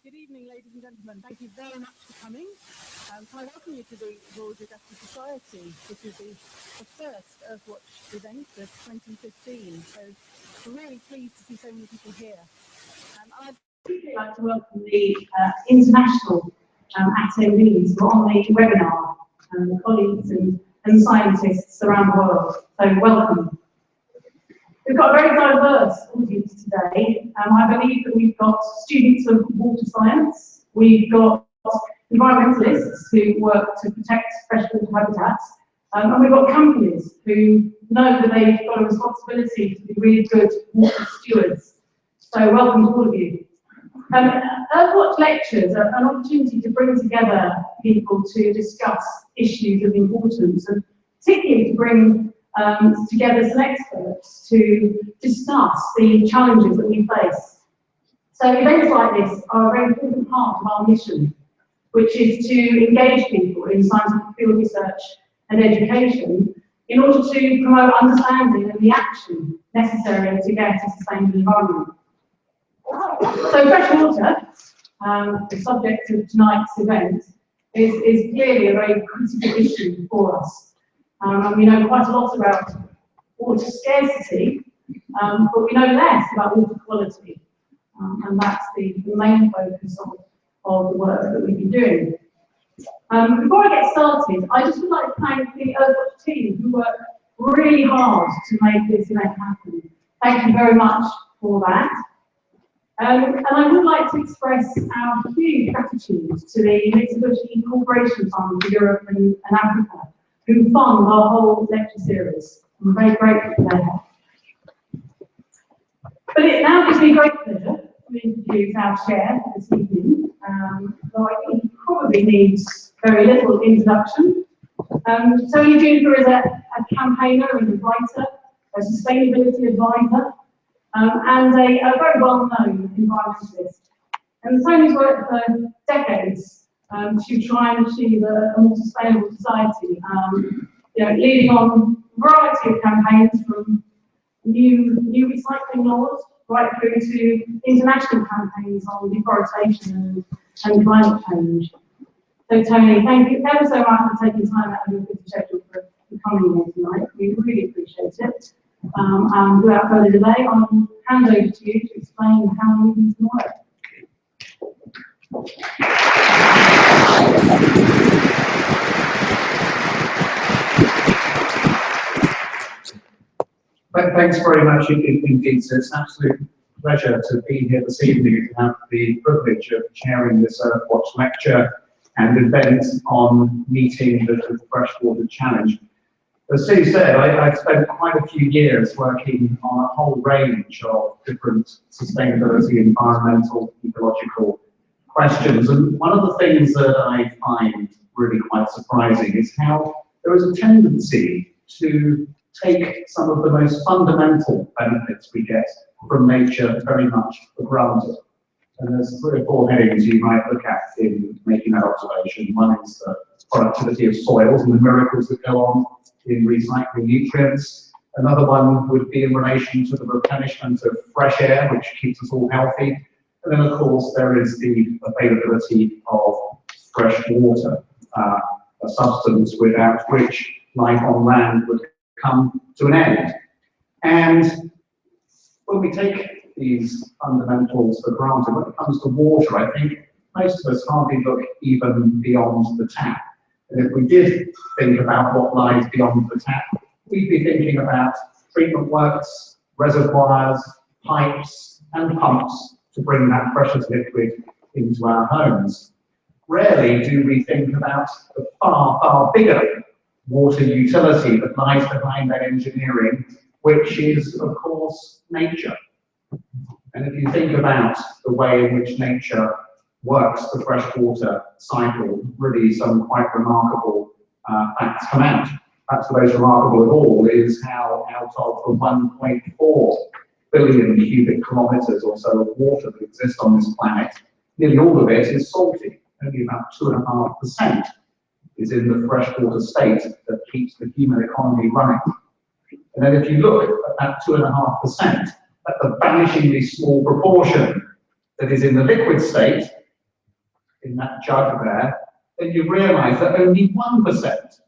Good evening, ladies and gentlemen. Thank you very much for coming. Can I welcome you to the Royal Geographical Society. This is the first Earthwatch event of 2015, so we're really pleased to see so many people here. I'd particularly like to welcome the international attendees who are on the webinar, the colleagues and scientists around the world, so welcome. We've got a very diverse audience today. I believe that we've got students of water science, we've got environmentalists who work to protect freshwater habitats, and we've got companies who know that they've got a responsibility to be really good water stewards. So welcome to all of you. Earthwatch lectures are an opportunity to bring together people to discuss issues of importance, and particularly to bring together some experts to discuss the challenges that we face. So events like this are a very important part of our mission, which is to engage people in scientific field research and education in order to promote understanding and the action necessary to get a sustainable environment. So freshwater, the subject of tonight's event, is clearly a very critical issue for us. And we know quite a lot about water scarcity, but we know less about water quality, and that's the main focus of the work that we've been doing. Before I get started, I just would like to thank the Earthwatch team who worked really hard to make this event happen. Thank you very much for that. And I would like to express our huge gratitude to the Mitsubishi Corporation Fund for Europe and Africa, who fund our whole lecture series. I'm very grateful for their help. But it now gives me great pleasure to introduce our chair this evening, though I think he probably needs very little introduction. Tony Juniper is a campaigner and a writer, a sustainability advisor, and a very well-known environmentalist. And Tony's worked for decades to try and achieve a more sustainable society, leading on a variety of campaigns from new recycling laws right through to international campaigns on deforestation and climate change. So Tony, thank you ever so much for taking time out of your busy schedule for coming here tonight. We really appreciate it. And without further delay, I'll hand over to you to explain how we can work. Thanks very much indeed. It's an absolute pleasure to be here this evening and have the privilege of chairing this Earthwatch lecture and event on meeting the Freshwater Challenge. As Sue said, I've spent quite a few years working on a whole range of different sustainability, environmental, ecological questions. And one of the things that I find really quite surprising is how there is a tendency to take some of the most fundamental benefits we get from nature very much for granted. And there's 3 or 4 headings you might look at in making that observation. One is the productivity of soils and the miracles that go on in recycling nutrients. Another one would be in relation to the replenishment of fresh air, which keeps us all healthy. And then, of course, there is the availability of fresh water, a substance without which life on land would come to an end. And when we take these fundamentals for granted, when it comes to water, I think most of us hardly look even beyond the tap. And if we did think about what lies beyond the tap, we'd be thinking about treatment works, reservoirs, pipes, and pumps to bring that precious liquid into our homes. Rarely do we think about the far, far bigger water utility that lies behind that engineering, which is, of course, nature. And if you think about the way in which nature works the freshwater cycle, really some quite remarkable facts come out. Perhaps the most remarkable of all is how out of the 1.4 billion cubic kilometres or so of water that exists on this planet, nearly all of it is salty. Only about 2.5% is in the freshwater state that keeps the human economy running. And then if you look at that 2.5%, at the vanishingly small proportion that is in the liquid state, in that jug there, then you realise that only 1%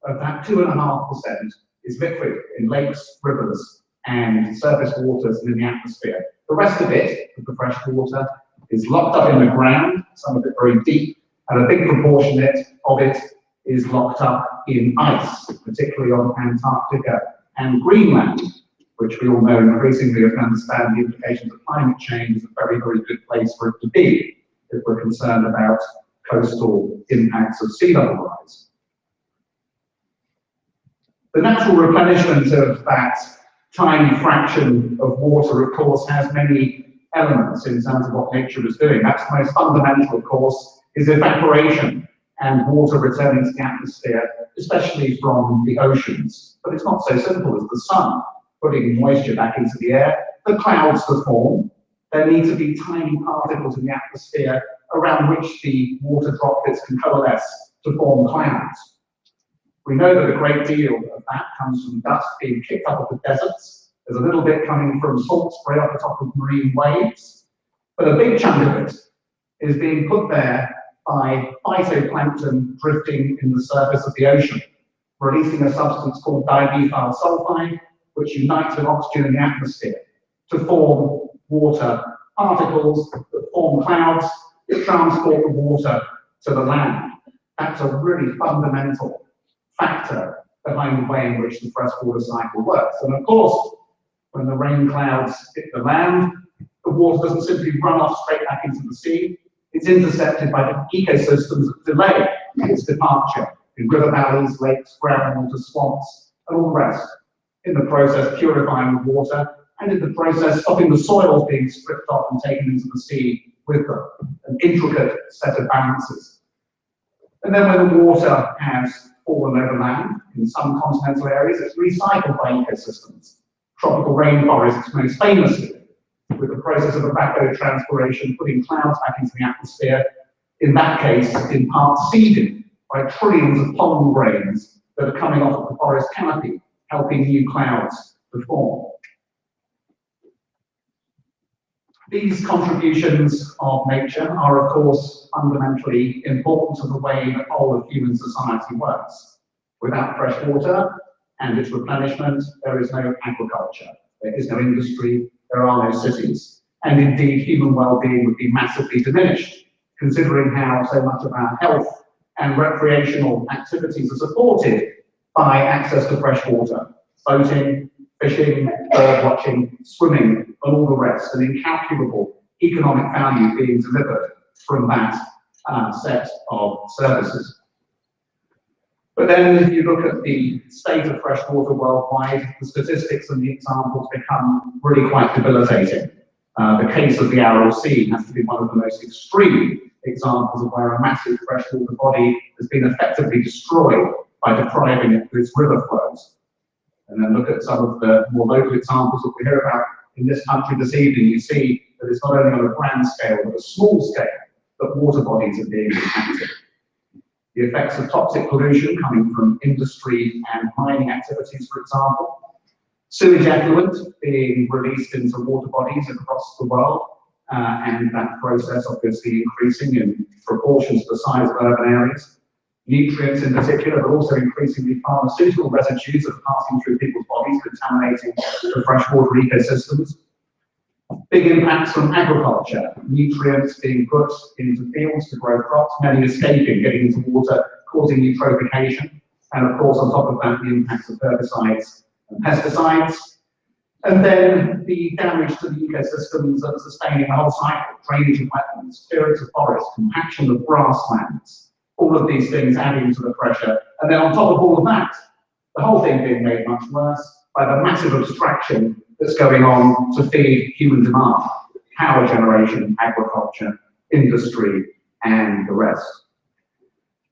of that 2.5% is liquid in lakes, rivers, and surface waters and in the atmosphere. The rest of it, of the fresh water, is locked up in the ground, some of it very deep, and a big proportion of it is locked up in ice, particularly on Antarctica and Greenland, which we all know increasingly and understand the implications of climate change is a very, very good place for it to be if we're concerned about coastal impacts of sea level rise. The natural replenishment of that tiny fraction of water, of course, has many elements in terms of what nature is doing. That's the most fundamental, of course, is evaporation and water returning to the atmosphere, especially from the oceans. But it's not so simple as the sun putting moisture back into the air. The clouds to form, there need to be tiny particles in the atmosphere around which the water droplets can coalesce to form clouds. We know that a great deal of that comes from dust being kicked up of the deserts. There's a little bit coming from salt spray off the top of marine waves. But a big chunk of it is being put there by phytoplankton drifting in the surface of the ocean, releasing a substance called dimethyl sulfide, which unites with oxygen in the atmosphere to form water particles that form clouds that transport the water to the land. That's a really fundamental factor behind the way in which the freshwater cycle works. And of course, when the rain clouds hit the land, the water doesn't simply run off straight back into the sea. It's intercepted by the ecosystems that delay its departure in river valleys, lakes, groundwater, swamps, and all the rest. In the process, purifying the water, and in the process, stopping the soils being stripped off and taken into the sea with them. An intricate set of balances. And then when the water has fallen over land, in some continental areas, it's recycled by ecosystems. Tropical rainforests most famously, with the process of evapotranspiration, putting clouds back into the atmosphere, in that case, in part seeded by trillions of pollen grains that are coming off of the forest canopy, helping new clouds to form. These contributions of nature are, of course, fundamentally important to the way the whole of human society works. Without fresh water and its replenishment, there is no agriculture, there is no industry, there are no cities. And indeed, human well-being would be massively diminished, considering how so much of our health and recreational activities are supported by access to fresh water, boating, fishing, bird watching, swimming, and all the rest, an incalculable economic value being delivered from that set of services. But then if you look at the state of fresh water worldwide, the statistics and the examples become really quite debilitating. The case of the Aral Sea has to be one of the most extreme examples of where a massive freshwater body has been effectively destroyed by depriving it of its river flows. And then look at some of the more local examples that we hear about in this country this evening. You see that it's not only on a grand scale, but a small scale that water bodies are being impacted. The effects of toxic pollution coming from industry and mining activities, for example. Sewage effluent being released into water bodies across the world, and that process obviously increasing in proportion to the size of urban areas. Nutrients in particular, but also increasingly pharmaceutical residues that are passing through people's bodies, contaminating the freshwater ecosystems. Big impacts from agriculture, nutrients being put into fields to grow crops, many escaping, getting into water, causing eutrophication, and of course on top of that the impacts of herbicides and pesticides. And then the damage to the ecosystems that are sustaining the whole cycle, drainage of wetlands, clearance of forests, compaction of grasslands, all of these things adding to the pressure. And then on top of all of that, the whole thing being made much worse by the massive abstraction that's going on to feed human demand, power generation, agriculture, industry, and the rest.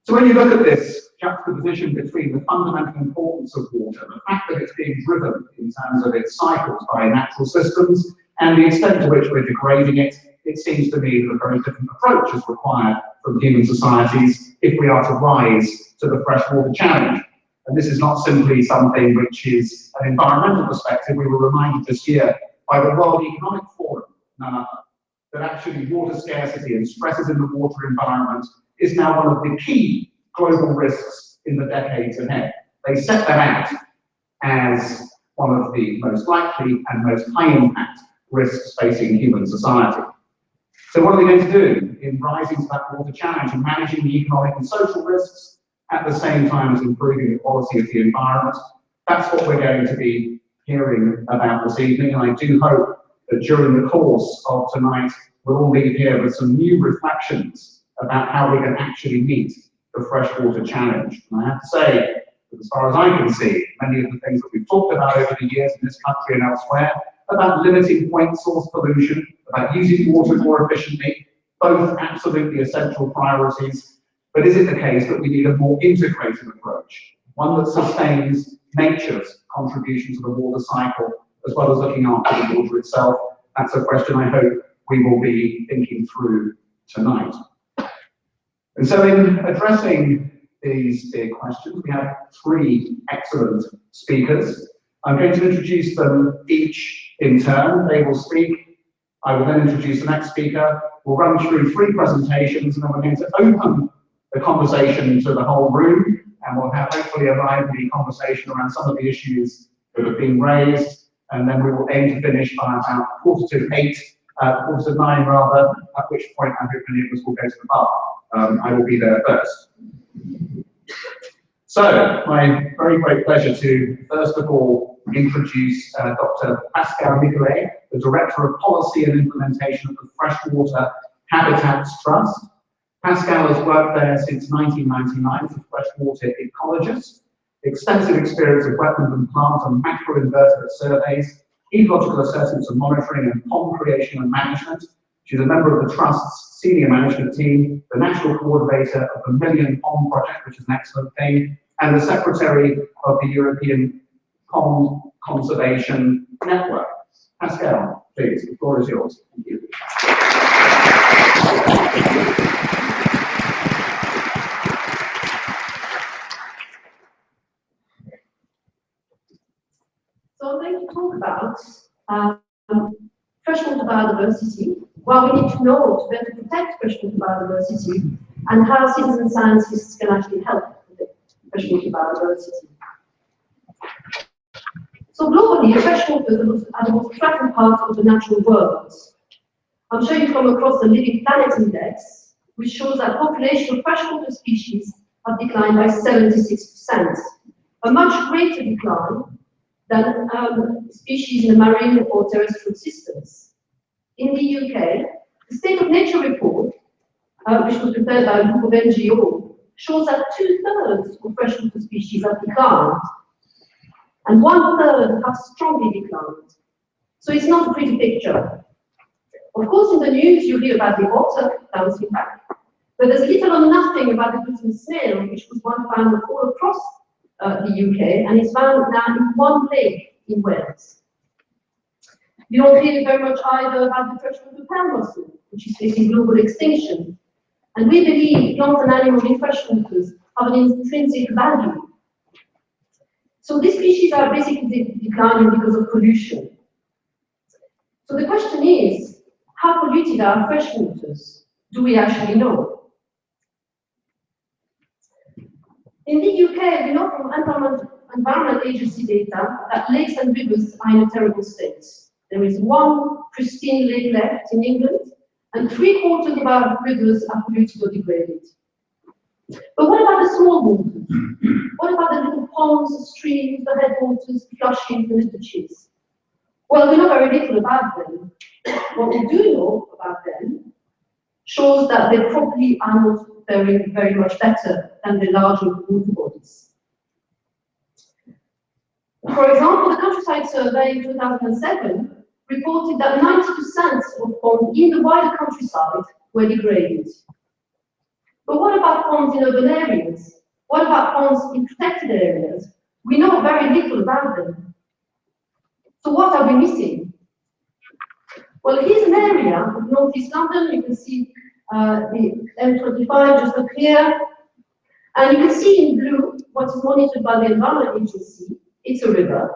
So when you look at this juxtaposition between the fundamental importance of water, the fact that it's being driven in terms of its cycles by natural systems, and the extent to which we're degrading it, it seems to me that a very different approach is required from human societies if we are to rise to the freshwater challenge. And this is not simply something which is an environmental perspective. We were reminded this year by the World Economic Forum that actually water scarcity and stresses in the water environment is now one of the key global risks in the decades ahead. They set that out as one of the most likely and most high impact risks facing human society. So what are we going to do in rising to that water challenge and managing the economic and social risks at the same time as improving the quality of the environment? That's what we're going to be hearing about this evening, and I do hope that during the course of tonight we'll all leave here with some new reflections about how we can actually meet the freshwater challenge. And I have to say, that as far as I can see, many of the things that we've talked about over the years in this country and elsewhere, about limiting point source pollution, about using water more efficiently, both absolutely essential priorities. But is it the case that we need a more integrated approach, one that sustains nature's contribution to the water cycle, as well as looking after the water itself? That's a question I hope we will be thinking through tonight. And so in addressing these big questions, we have three excellent speakers. I'm going to introduce them each in turn. They will speak. I will then introduce the next speaker. We'll run through three presentations, and then we're going to open the conversation to the whole room, and we'll have hopefully a lively conversation around some of the issues that have been raised, and then we will aim to finish by about 9:15 rather, at which point I hope many of us will go to the bar. I will be there first. So, my very great pleasure to, first of all, introduce Dr. Pascal Nicolet, the Director of Policy and Implementation of the Freshwater Habitats Trust. Pascal has worked there since 1999 as a freshwater ecologist, extensive experience of wetland and plant and macroinvertebrate surveys, ecological assessments and monitoring, and pond creation and management. She's a member of the Trust's senior management team, the national coordinator of the Million Pond Project, which is an excellent thing, and the secretary of the European Pond Conservation Network. Pascal, please, the floor is yours. Thank you. So I'm going to talk about freshwater biodiversity, why we need to know to better protect freshwater biodiversity, and how citizen scientists can actually help with freshwater biodiversity. So globally, freshwaters are the most threatened part of the natural world. I'm sure you've come across the Living Planet Index, which shows that population of freshwater species have declined by 76%, a much greater decline than species in the marine or terrestrial systems. In the UK, the State of Nature report, which was prepared by a group of NGOs, shows that 2/3 of freshwater species have declined, and 1/3 have strongly declined. So it's not a pretty picture. Of course, in the news you hear about the otter bouncing back, but there's little or nothing about the Britain snail, which was one found all across the UK, and is found now in one lake in Wales. You don't hear very much either about the freshwater pearl mussel, which is facing global extinction. And we believe plant and animal in freshwaters have an intrinsic value. So these species are basically declining because of pollution. So the question is, how polluted are freshwaters? Do we actually know? In the UK, we know from Environment Agency data that lakes and rivers are in a terrible state. There is one pristine lake left in England, and 3/4 of our rivers are polluted or degraded. But what about the small waters? What about the little ponds, the streams, the headwaters, the flushings, and the ditches? Well, we know very little about them. What we do know about them shows that they probably are not very much better than the larger water bodies. For example, the Countryside Survey in 2007 reported that 90% of ponds in the wider countryside were degraded. But what about ponds in urban areas? What about ponds in protected areas? We know very little about them. So what are we missing? Well, here's an area of northeast London. You can see the M25 just up here. And you can see in blue what is monitored by the Environment Agency. It's a river.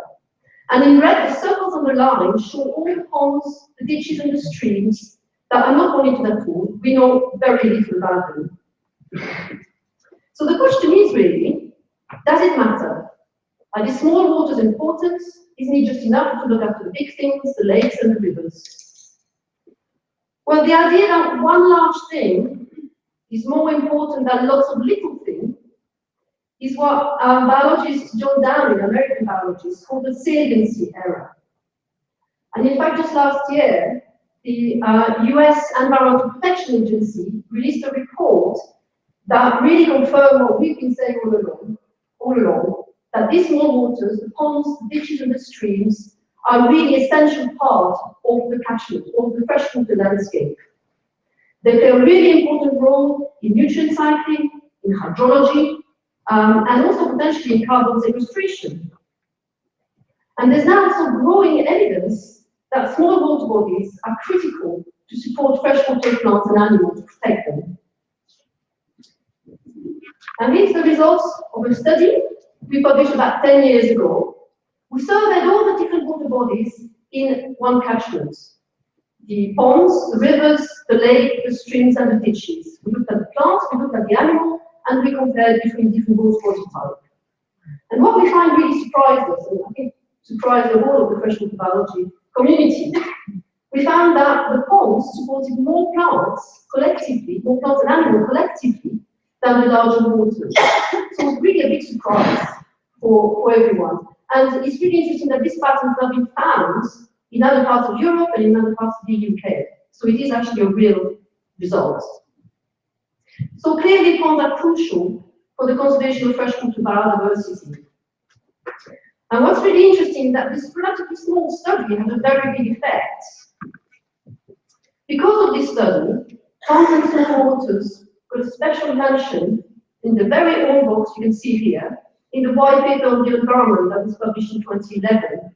And in red, the circles on the line show all the ponds, the ditches, and the streams that are not monitored at all. We know very little about them. So the question is really, does it matter? Are the small waters important? Isn't it just enough to look after the big things, the lakes and the rivers? Well, the idea that one large thing is more important than lots of little things is what biologist John Downing, American biologist, called the saliency error. And in fact, just last year, the US Environmental Protection Agency released a report that really confirmed what we've been saying all along, that these small waters, the ponds, the ditches and the streams, are really essential part of the catchment, of the freshwater landscape. They play a really important role in nutrient cycling, in hydrology, and also potentially in carbon sequestration. And there's now some growing evidence that small water bodies are critical to support freshwater plants and animals to protect them. And here's the results of a study we published about 10 years ago. We surveyed all the different water bodies in one catchment. The ponds, the rivers, the lake, the streams and the ditches. We looked at the plants, we looked at the animal, and we compared between different water body types. And what we find really surprised us, and I think surprised the whole of the freshwater biology community, we found that the ponds supported more plants collectively, more plants and animals collectively, than the larger waters. So it's really a big surprise for everyone. And it's really interesting that these patterns have been found in other parts of Europe and in other parts of the UK. So it is actually a real result. So clearly ponds are crucial for the conservation of freshwater biodiversity. And what's really interesting is that this relatively small study had a very big effect. Because of this study, ponds and small waters got a special mention in the very old box you can see here, in the white paper on the environment that was published in 2011.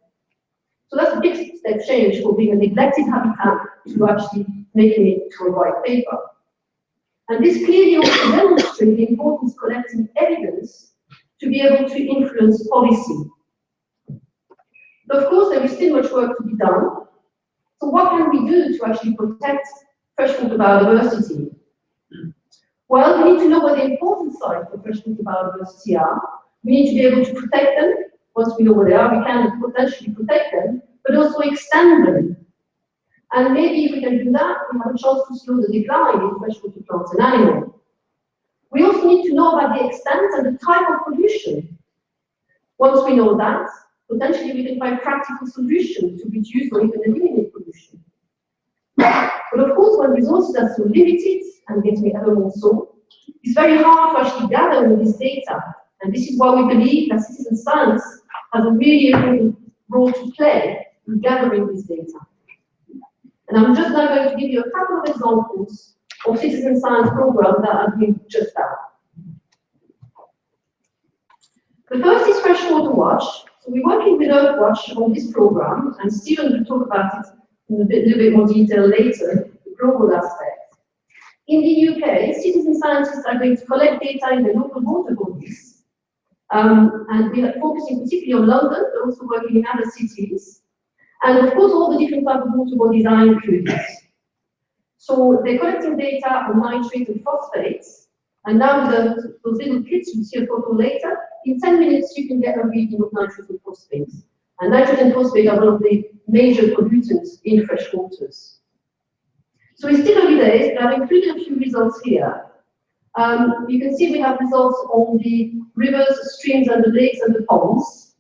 So that's a big step change for being a neglected habitat to actually making it to a white paper. And this clearly also demonstrates the importance of collecting evidence to be able to influence policy. But of course, there is still much work to be done. So what can we do to actually protect freshwater biodiversity? Well, we need to know where the important sites for freshwater biodiversity are. We need to be able to protect them. Once we know where they are, we can potentially protect them, but also extend them. And maybe if we can do that, we have a chance to slow the decline in freshwater plants and animals. We also need to know about the extent and the type of pollution. Once we know that, potentially we can find practical solutions to reduce or even eliminate pollution. But of course, when resources are so limited, and getting ever more so, it's very hard to actually gather all this data. And this is why we believe that citizen science has a really important role to play in gathering this data. And I'm just now going to give you a couple of examples of citizen science programs that are doing just that. The first is Freshwater Watch. So we're working with Earthwatch on this program, and Stephen will talk about it in a little bit more detail later, the global aspect. In the UK, citizen scientists are going to collect data in the local water bodies, and we are focusing particularly on London, but also working in other cities. And of course, all the different types of water bodies are included. So they're collecting data on nitrate and phosphates, and now with those little kits, you'll see a photo later, in 10 minutes you can get a reading of nitrate and phosphates. And nitrate and phosphate are one of the major pollutants in fresh waters. So it's still early days, but I've included a few results here. You can see we have results on the rivers, streams, and the lakes and the ponds.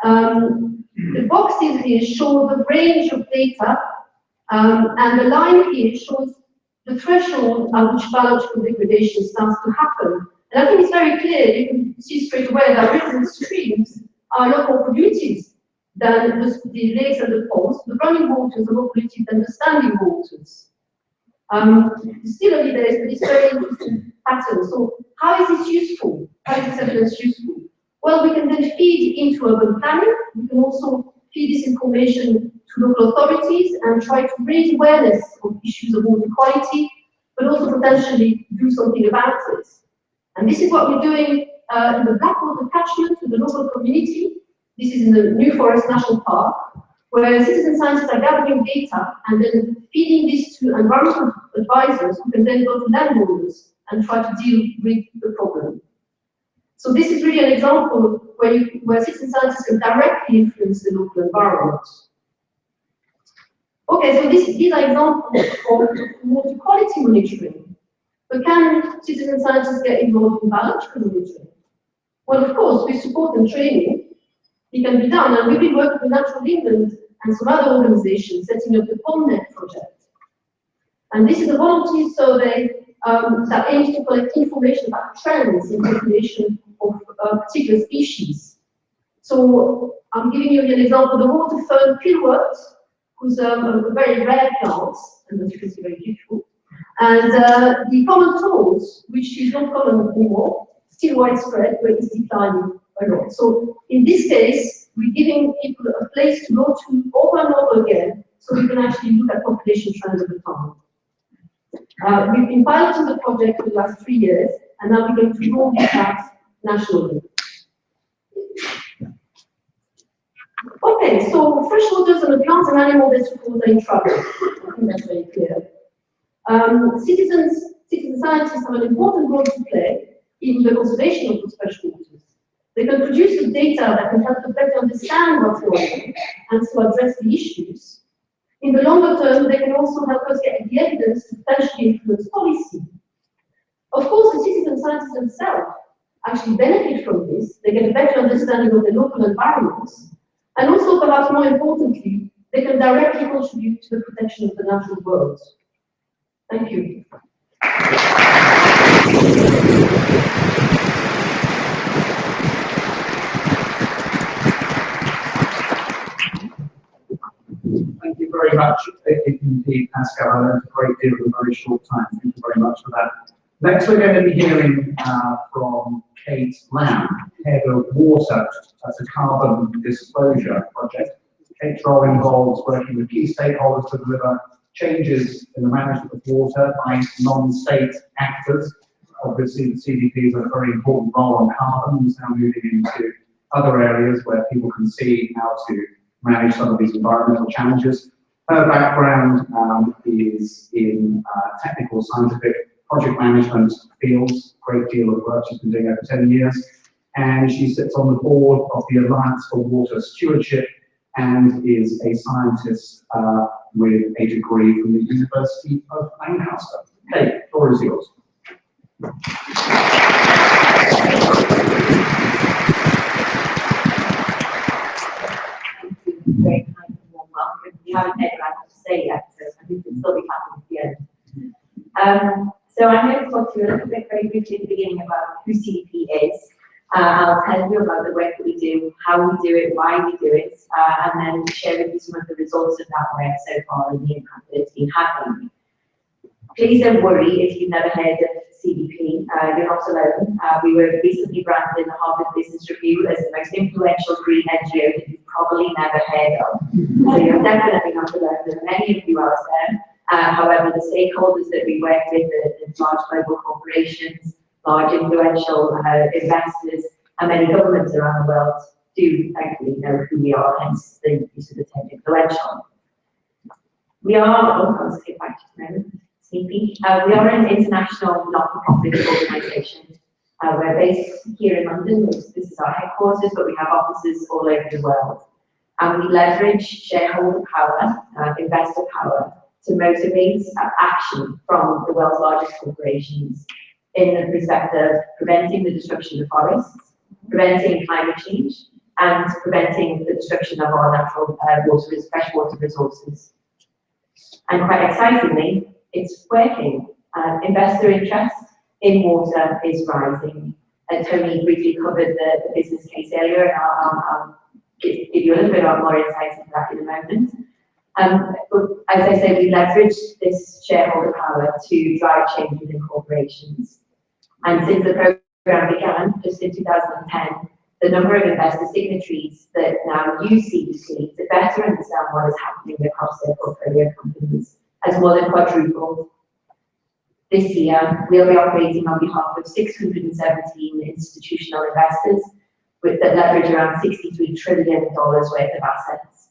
The boxes here show the range of data, and the line here shows the threshold at which biological degradation starts to happen. And I think it's very clear, you can see straight away that rivers and streams are a lot more polluted than the lakes and the ponds. The running waters are more polluted than the standing waters. It's still early days, but it's very interesting pattern. So how is this useful? How is this evidence useful? Well, we can then feed into urban planning. We can also feed this information to local authorities and try to raise awareness of issues of water quality, but also potentially do something about it. And this is what we're doing in the Blackwater catchment with the local community. This is in the New Forest National Park. where citizen scientists are gathering data and then feeding this to environmental advisors who can then go to landowners and try to deal with the problem. So this is really an example where citizen scientists can directly influence the local environment. Okay, so these are examples of water quality monitoring. But can citizen scientists get involved in biological monitoring? Well, of course, with support and training, it can be done. And we've been working with Natural England and some other organizations setting up the PondNet project. And this is a volunteer survey that aims to collect information about trends in population of particular species. So I'm giving you an example, the water fern pillwort, who's a very rare plant, and as you can see, very beautiful. And the common toad, which is not common anymore, still widespread, but it's declining a lot. So in this case, we're giving people a place to go to over and over again, so we can actually look at population trends over time. We've been piloting the project for the last 3 years, and now we're going to roll this out nationally. Okay, so freshwaters and the plants and animals that support are in trouble. I think that's very clear. Citizen scientists have an important role to play in the conservation of those freshwaters. They can produce the data that can help us better understand what's going on and to address the issues. In the longer term, they can also help us get the evidence to potentially influence policy. Of course, the citizen scientists themselves actually benefit from this. They get a better understanding of the local environments. And also, perhaps more importantly, they can directly contribute to the protection of the natural world. Thank you. Thank you very much indeed, Pascal. I learned a great deal in a very short time. Thank you very much for that. Next, we're going to be hearing from Kate Lamb, Head of Water at the Carbon Disclosure Project. Kate's role involves working with key stakeholders to deliver changes in the management of water by non-state actors. Obviously, the CDP has a very important role on carbon. It's now moving into other areas where people can see how to manage some of these environmental challenges. Her background is in technical, scientific, project management fields, great deal of work she's been doing over 10 years, and she sits on the board of the Alliance for Water Stewardship and is a scientist with a degree from the University of Lancaster. Kate, the floor is yours. Very kind and warm welcome. We haven't had anything to say yet, so I think we'll still be happening at the end. So I'm going to talk to you a little bit very briefly at the beginning about who CDP is. I'll tell you about the work that we do, how we do it, why we do it, and then share with you some of the results of that work so far and the impact that it's been having. Please don't worry if you've never heard of CDP, you're not alone. We were recently branded in the Harvard Business Review as the most influential green NGO that you've probably never heard of. So you're definitely not alone. There are many of you out there. However, the stakeholders that we work with, the large global corporations, large influential investors, and many governments around the world do thankfully know who we are, hence the use of the term influential. We are, I'll skip back to the moment. We are an international not-for-profit organisation. We're based here in London, this is our headquarters, but we have offices all over the world. And we leverage shareholder power, investor power, to motivate action from the world's largest corporations in respect of preventing the destruction of forests, preventing climate change, and preventing the destruction of our natural freshwater resources. And quite excitingly, it's working. Investor interest in water is rising. Tony briefly covered the business case earlier, and I'll give you a little bit more insight into that in a moment. But as I say, we leverage this shareholder power to drive change within corporations. And since the program began, just in 2010, the number of investor signatories that now use CDP to better understand what is happening across their portfolio companies has more than quadrupled. This year, we'll be operating on behalf of 617 institutional investors that leverage around $63 trillion worth of assets.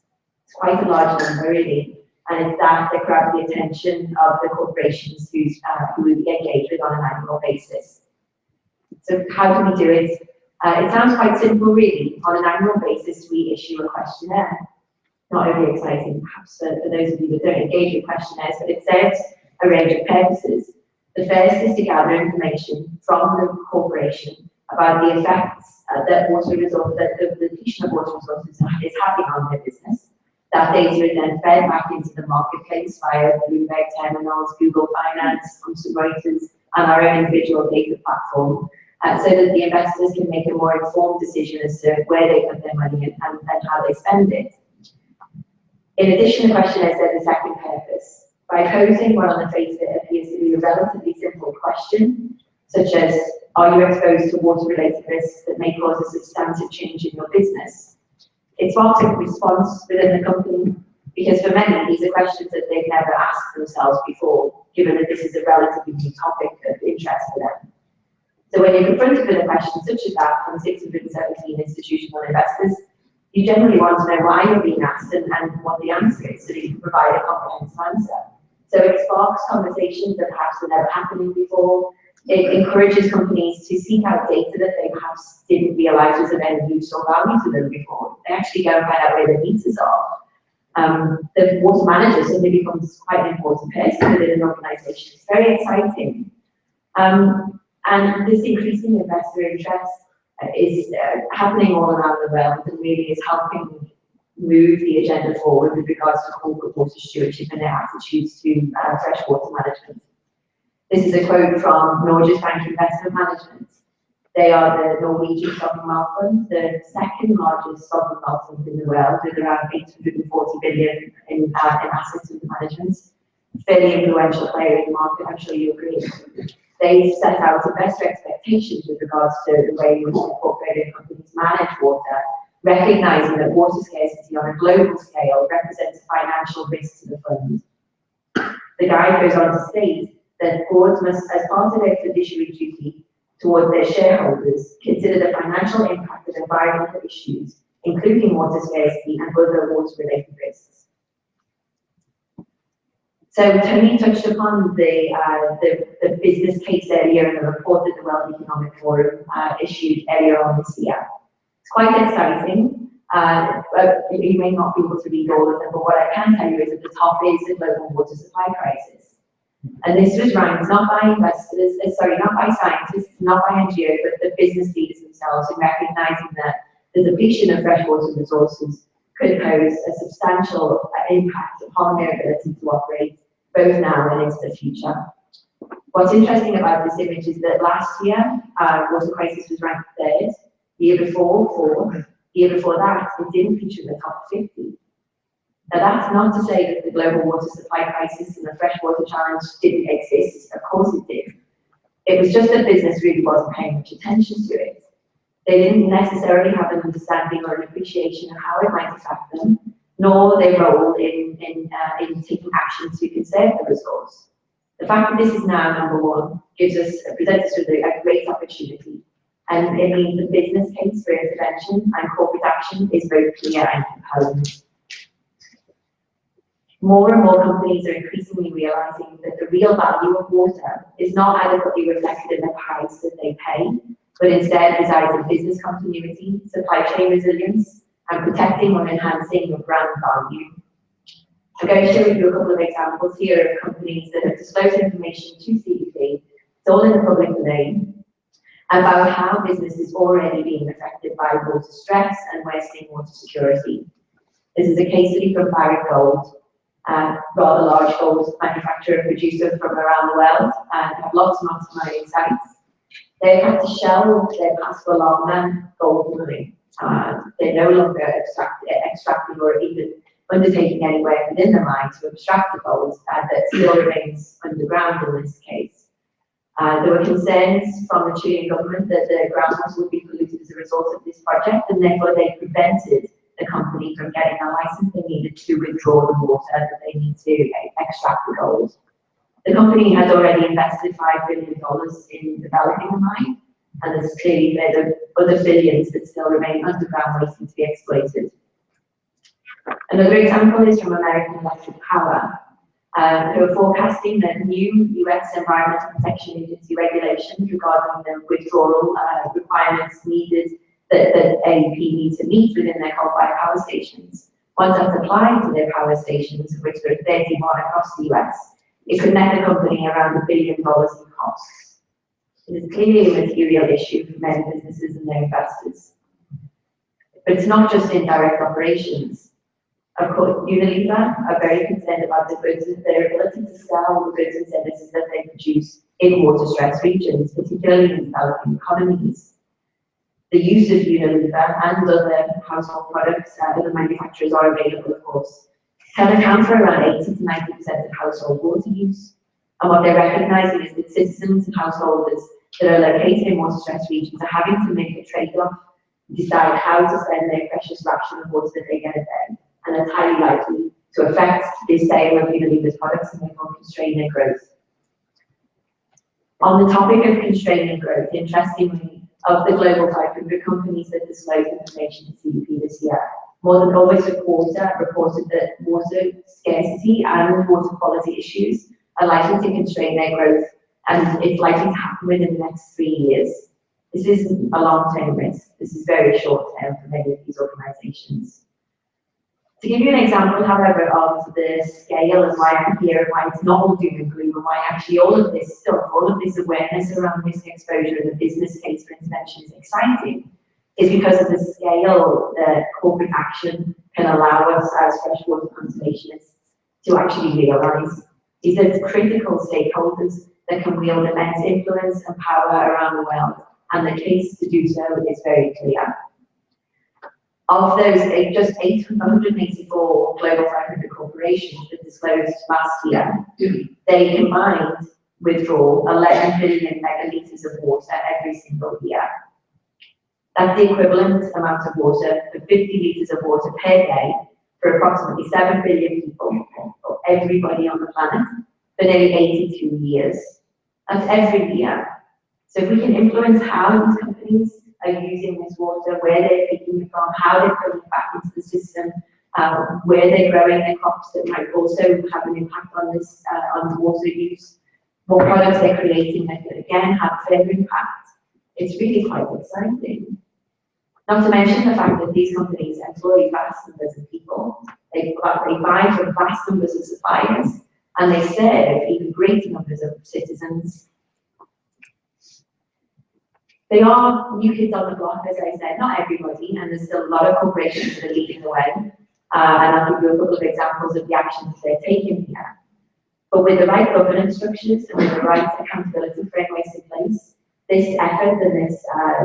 It's quite a large number, really, and it's that grabs the attention of the corporations who we engage with on an annual basis. So how do we do it? It sounds quite simple, really. On an annual basis, we issue a questionnaire. Not overly exciting, perhaps, for those of you that don't engage with questionnaires, but it serves a range of purposes. The first is to gather information from the corporation about the effects that the depletion of water resources is having on their business. That data is then fed back into the marketplace via Bloomberg terminals, Google Finance, Thomson Reuters, and our own individual data platform, so that the investors can make a more informed decision as to where they put their money and how they spend it. In addition, the questionnaire serves a second purpose. By posing what on the face of it appears to be a relatively simple question, such as, are you exposed to water-related risks that may cause a substantive change in your business? It sparks a response within the company, because for many, these are questions that they've never asked themselves before, given that this is a relatively new topic of interest for them. So when you're confronted with a question such as that from 617 institutional investors, you generally want to know why you're being asked and what the answer is, so that you can provide a comprehensive answer. So it sparks conversations that perhaps were never happening before. It encourages companies to seek out data that they perhaps didn't realize was of any use or value to them before. They actually go and find out where the meters are. The water manager suddenly becomes quite an important person within an organization. It's very exciting. And this increasing investor interest is happening all around the world and really is helping move the agenda forward with regards to corporate water stewardship and their attitudes to freshwater management. This is a quote from Norges Bank Investment Management. They are the Norwegian sovereign wealth fund, the second largest sovereign wealth fund in the world, with around 840 billion in assets under management. Fairly influential player in the market, I'm sure you agree. They set out investor expectations with regards to the way in which the portfolio companies manage water, recognizing that water scarcity on a global scale represents a financial risk to the fund. The guide goes on to state that boards must, as part of their fiduciary duty towards their shareholders, consider the financial impact of environmental issues, including water scarcity and other water-related risks. So Tony touched upon the business case earlier in the report that the World Economic Forum issued earlier on this year. It's quite exciting. You may not be able to read all of them, but what I can tell you is at the top is the global water supply crisis. And this was ranked not by investors, not by scientists, not by NGOs, but the business leaders themselves, in recognizing that the depletion of freshwater resources could pose a substantial impact upon their ability to operate both now and into the future. What's interesting about this image is that last year, water crisis was ranked third, the year before, fourth, the year before that, it didn't feature in the top 50. Now that's not to say that the global water supply crisis and the freshwater challenge didn't exist, of course it did. It was just that business really wasn't paying much attention to it. They didn't necessarily have an understanding or an appreciation of how it might affect them, nor their role in taking action to conserve the resource. The fact that this is now number one presents us with a great opportunity, and it means the business case for intervention and corporate action is both clear and compelling. More and more companies are increasingly realizing that the real value of water is not adequately reflected in the price that they pay, but instead resides in business continuity, supply chain resilience, and protecting or enhancing your brand value. I'm going to show you a couple of examples here of companies that have disclosed information to CDP, it's all in the public domain, about how business is already being affected by water stress and wasting water security. This is a case study from Barrick Gold, rather large gold manufacturer and producer from around the world, and have lots and lots of mining sites. They've had to shelve their Pascua-Longman gold mining. They're no longer extracting or even undertaking any work within the mine to extract the gold that still remains underground in this case. There were concerns from the Chilean government that the groundwater would be polluted as a result of this project, and therefore they prevented the company from getting a license they needed to withdraw the water that they need to extract the gold. The company has already invested $5 billion in developing the mine, and there's clearly other billions that still remain underground waiting to be exploited. Another example is from American Electric Power, who are forecasting that new US Environmental Protection Agency regulations regarding the withdrawal requirements needed that AEP need to meet within their coal-fired power stations. Once that's applied to their power stations, of which there are 31 across the US, it could net the company around $1 billion in costs. It is clearly a material issue for many businesses and their investors. But it's not just in direct operations. Of course, Unilever are very concerned about their ability to sell the goods and services that they produce in water-stressed regions, particularly in developing economies. The use of Unilever and other household products that other manufacturers are available, of course, can account for around 80 to 90% of household water use. And what they're recognizing is that citizens and householders that are located in water-stressed regions are having to make a trade-off and decide how to spend their precious ration of water that they get a day, and are highly likely to affect the sale of Unilever's products and therefore constrain their growth. On the topic of constraining growth, interestingly, of the global 500 companies that disclosed information to CDP this year, more than almost a quarter reported that water scarcity and water quality issues are likely to constrain their growth, and it's likely to happen within the next 3 years. This isn't a long-term risk. This is very short-term for many of these organizations. To give you an example, however, of the scale and why I'm here and why it's not all doom and gloom, and why actually all of this stuff, all of this awareness around risk exposure and the business case for intervention is exciting, is because of the scale that corporate action can allow us as freshwater conservationists to actually realise. These are critical stakeholders that can wield immense influence and power around the world, and the case to do so is very clear. Of those, just 184 global 500 corporations that disclosed last year, they combined withdraw 11 billion megalitres of water every single year. That's the equivalent amount of water for 50 litres of water per day for approximately 7 billion people, or everybody on the planet, for nearly 82 years. That's every year. So if we can influence how these companies are using this water, where they're taking it from, how they're putting it back into the system, where they're growing their crops that might also have an impact on this, on water use, what products they're creating that could again have further impact. It's really quite exciting. Not to mention the fact that these companies employ vast numbers of people. They buy from vast numbers of suppliers, and they serve even greater numbers of citizens. They are new kids on the block, as I said, not everybody, and there's still a lot of corporations that are leading the way. And I'll give you a couple of examples of the actions they're taking here. But with the right governance structures and with the right accountability frameworks in place, this effort and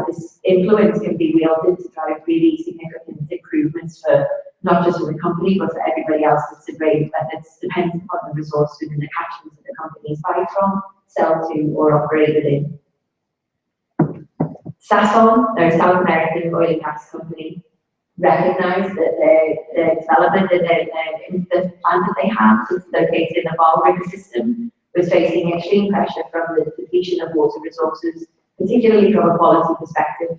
this influence can be wielded to drive really significant improvements for not just for the company, but for everybody else that's dependent upon the resource within the catchments that the companies buy from, sell to, or operate within. Sasol, their South American oil and gas company, recognized that their development, the plant that they have, is located in the Vaal River system, was facing extreme pressure from the depletion of water resources, particularly from a quality perspective.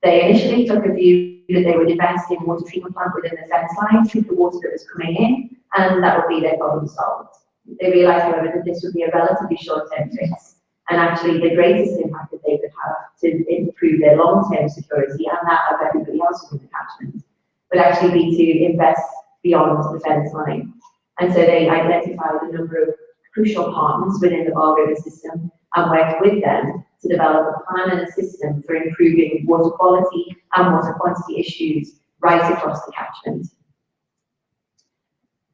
They initially took a view that they would invest in water treatment plant within the fence line, treat the water that was coming in, and that would be their problem solved. They realized, however, that this would be a relatively short-term fix, and actually the greatest impact that they could have to improve their long-term security and that of everybody else within the catchment would actually be to invest beyond the fence line. And so they identified a number of crucial partners within the Vaal River system and worked with them to develop a plan and a system for improving water quality and water quantity issues right across the catchment.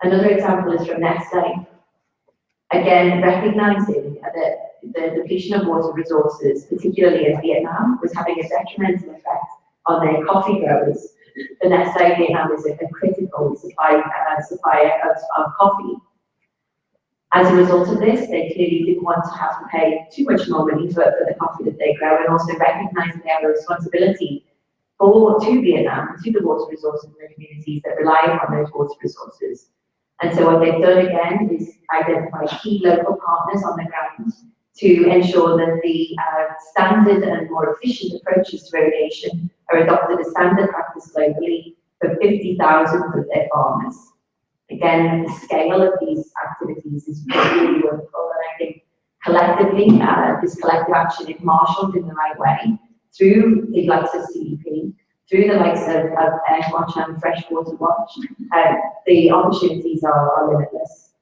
Another example is from Nestle. Again, recognizing that the depletion of water resources, particularly in Vietnam, was having a detrimental effect on their coffee growers. The Nestle Vietnam is a critical supplier of coffee. As a result of this, they clearly didn't want to have to pay too much more money for the coffee that they grow, and also recognizing they have a responsibility to Vietnam, to the water resources in the communities that rely upon those water resources. And so what they've done again is identify key local partners on the ground to ensure that the standard and more efficient approaches to irrigation are adopted as standard practice globally, for 50,000 of their farmers. Again, the scale of these activities is really wonderful, and I think collectively, this collective action, if marshaled in the right way, through the likes of CDP, through the likes of Earthwatch and Freshwater Watch, the opportunities are limitless.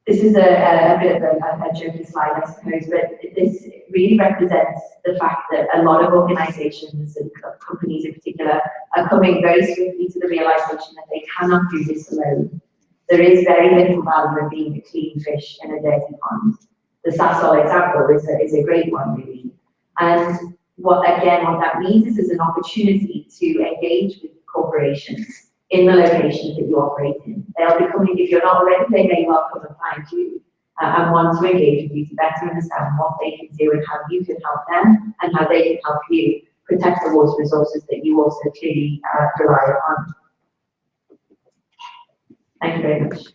This is a bit of a jokey slide, I suppose, but this really represents the fact that a lot of organisations and companies in particular are coming very swiftly to the realisation that they cannot do this alone. There is very little value in being a clean fish in a dirty pond. The Sasol example is a great one, really. And what that means is an opportunity to engage with corporations in the locations that you operate in. They'll be coming, if you're not already, they may well come and find you and want to engage with you to better understand what they can do and how you can help them and how they can help you protect the water resources that you also clearly rely upon. Thank you very much.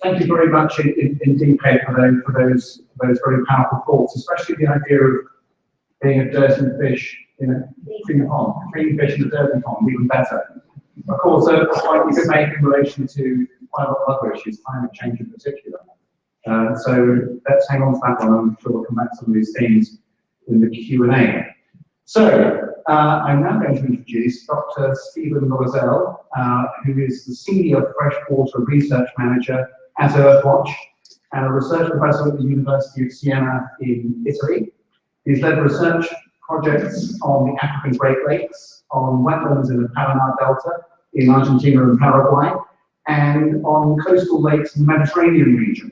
Thank you very much indeed, Kate, for those very powerful thoughts, especially the idea of being a dirty fish in a clean pond, clean fish in a dirty pond, even better. Of course, that's a point you could make in relation to quite a lot of other issues, climate change in particular. So let's hang on to that one. I'm sure we'll come back to some of these themes in the Q&A. So I'm now going to introduce Dr. Stephen Loisel, who is the Senior Freshwater Research Manager at Earthwatch and a research professor at the University of Siena in Italy. He's led research projects on the African Great Lakes, on wetlands in the Pantanal Delta in Argentina and Paraguay, and on coastal lakes in the Mediterranean region.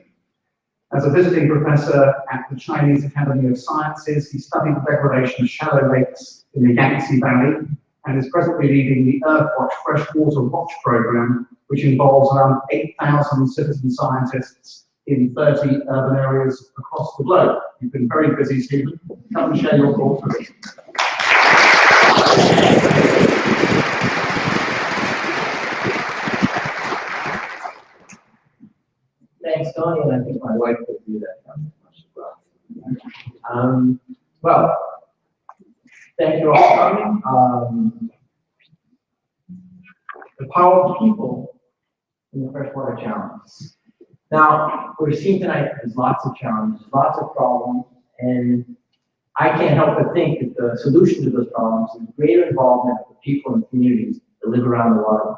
As a visiting professor at the Chinese Academy of Sciences, he studied the degradation of shallow lakes in the Yangtze Valley and is presently leading the Earthwatch Freshwater Watch program, which involves around 8,000 citizen scientists in 30 urban areas across the globe. You've been very busy, Stephen. Come and share your thoughts with us. Thanks, Tony, and I think my wife will do that much as well. Well, thank you all for coming. The power of people in the freshwater challenges. Now, we're seeing tonight there's lots of challenges, lots of problems, and I can't help but think that the solution to those problems is greater involvement of the people and communities that live around the waterway.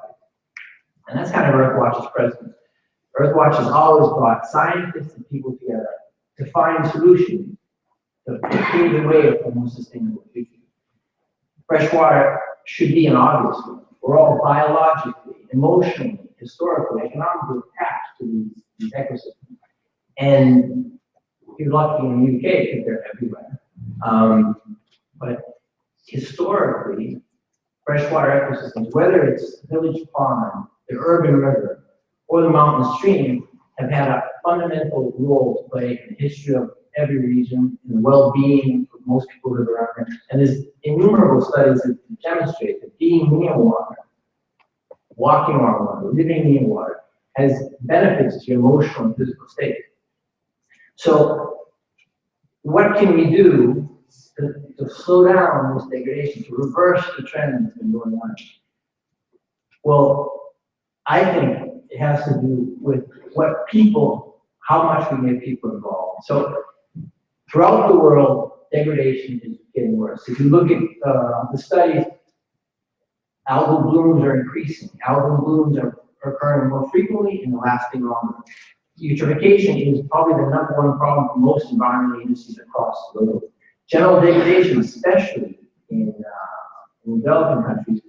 And that's kind of Earthwatch's presence. Earthwatch has always brought scientists and people together to find solutions to pave the way for a more sustainable future. Freshwater should be an obvious one. We're all biologically, emotionally, historically, economically attached to these ecosystems. And if you're lucky in the UK, because they're everywhere. But historically, freshwater ecosystems, whether it's the village pond, the urban river, or the mountain stream, have had a fundamental role to play in the history of every region, in the well-being of most people who live around there. And there's innumerable studies that demonstrate that being near water, walking on water, living near water, has benefits to your emotional and physical state. So what can we do to slow down this degradation, to reverse the trend that's been going on? Well, I think it has to do with what people, how much we get people involved. So throughout the world, degradation is getting worse. If you look at the studies, algal blooms are increasing. Algal blooms are occurring more frequently and lasting longer. Eutrophication is probably the #1 problem for most environmental agencies across the globe. General degradation, especially in developing countries,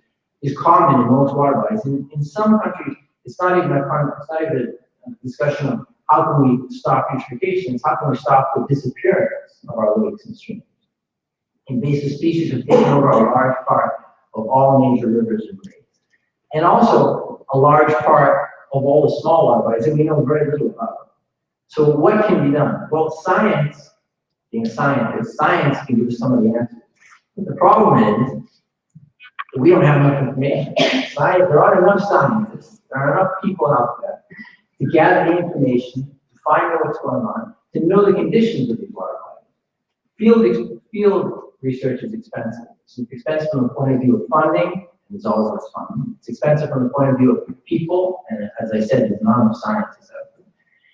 is common in most water bodies. In some countries, it's not even a discussion of how can we stop eutrophication, it's how can we stop the disappearance of our lakes and streams. Invasive species have taken over a large part of all major rivers and lakes. And also a large part of all the small water bodies that we know very little about. So what can be done? Well, science, being a scientist, science can give us some of the answers. But the problem is We don't have enough information. There aren't enough scientists, there are enough people out there to gather the information, to find out what's going on, to know the conditions of these water bodies. Field research is expensive. It's expensive from the point of view of funding, and there's always less funding. It's expensive from the point of view of people, and as I said, there's not enough scientists out there.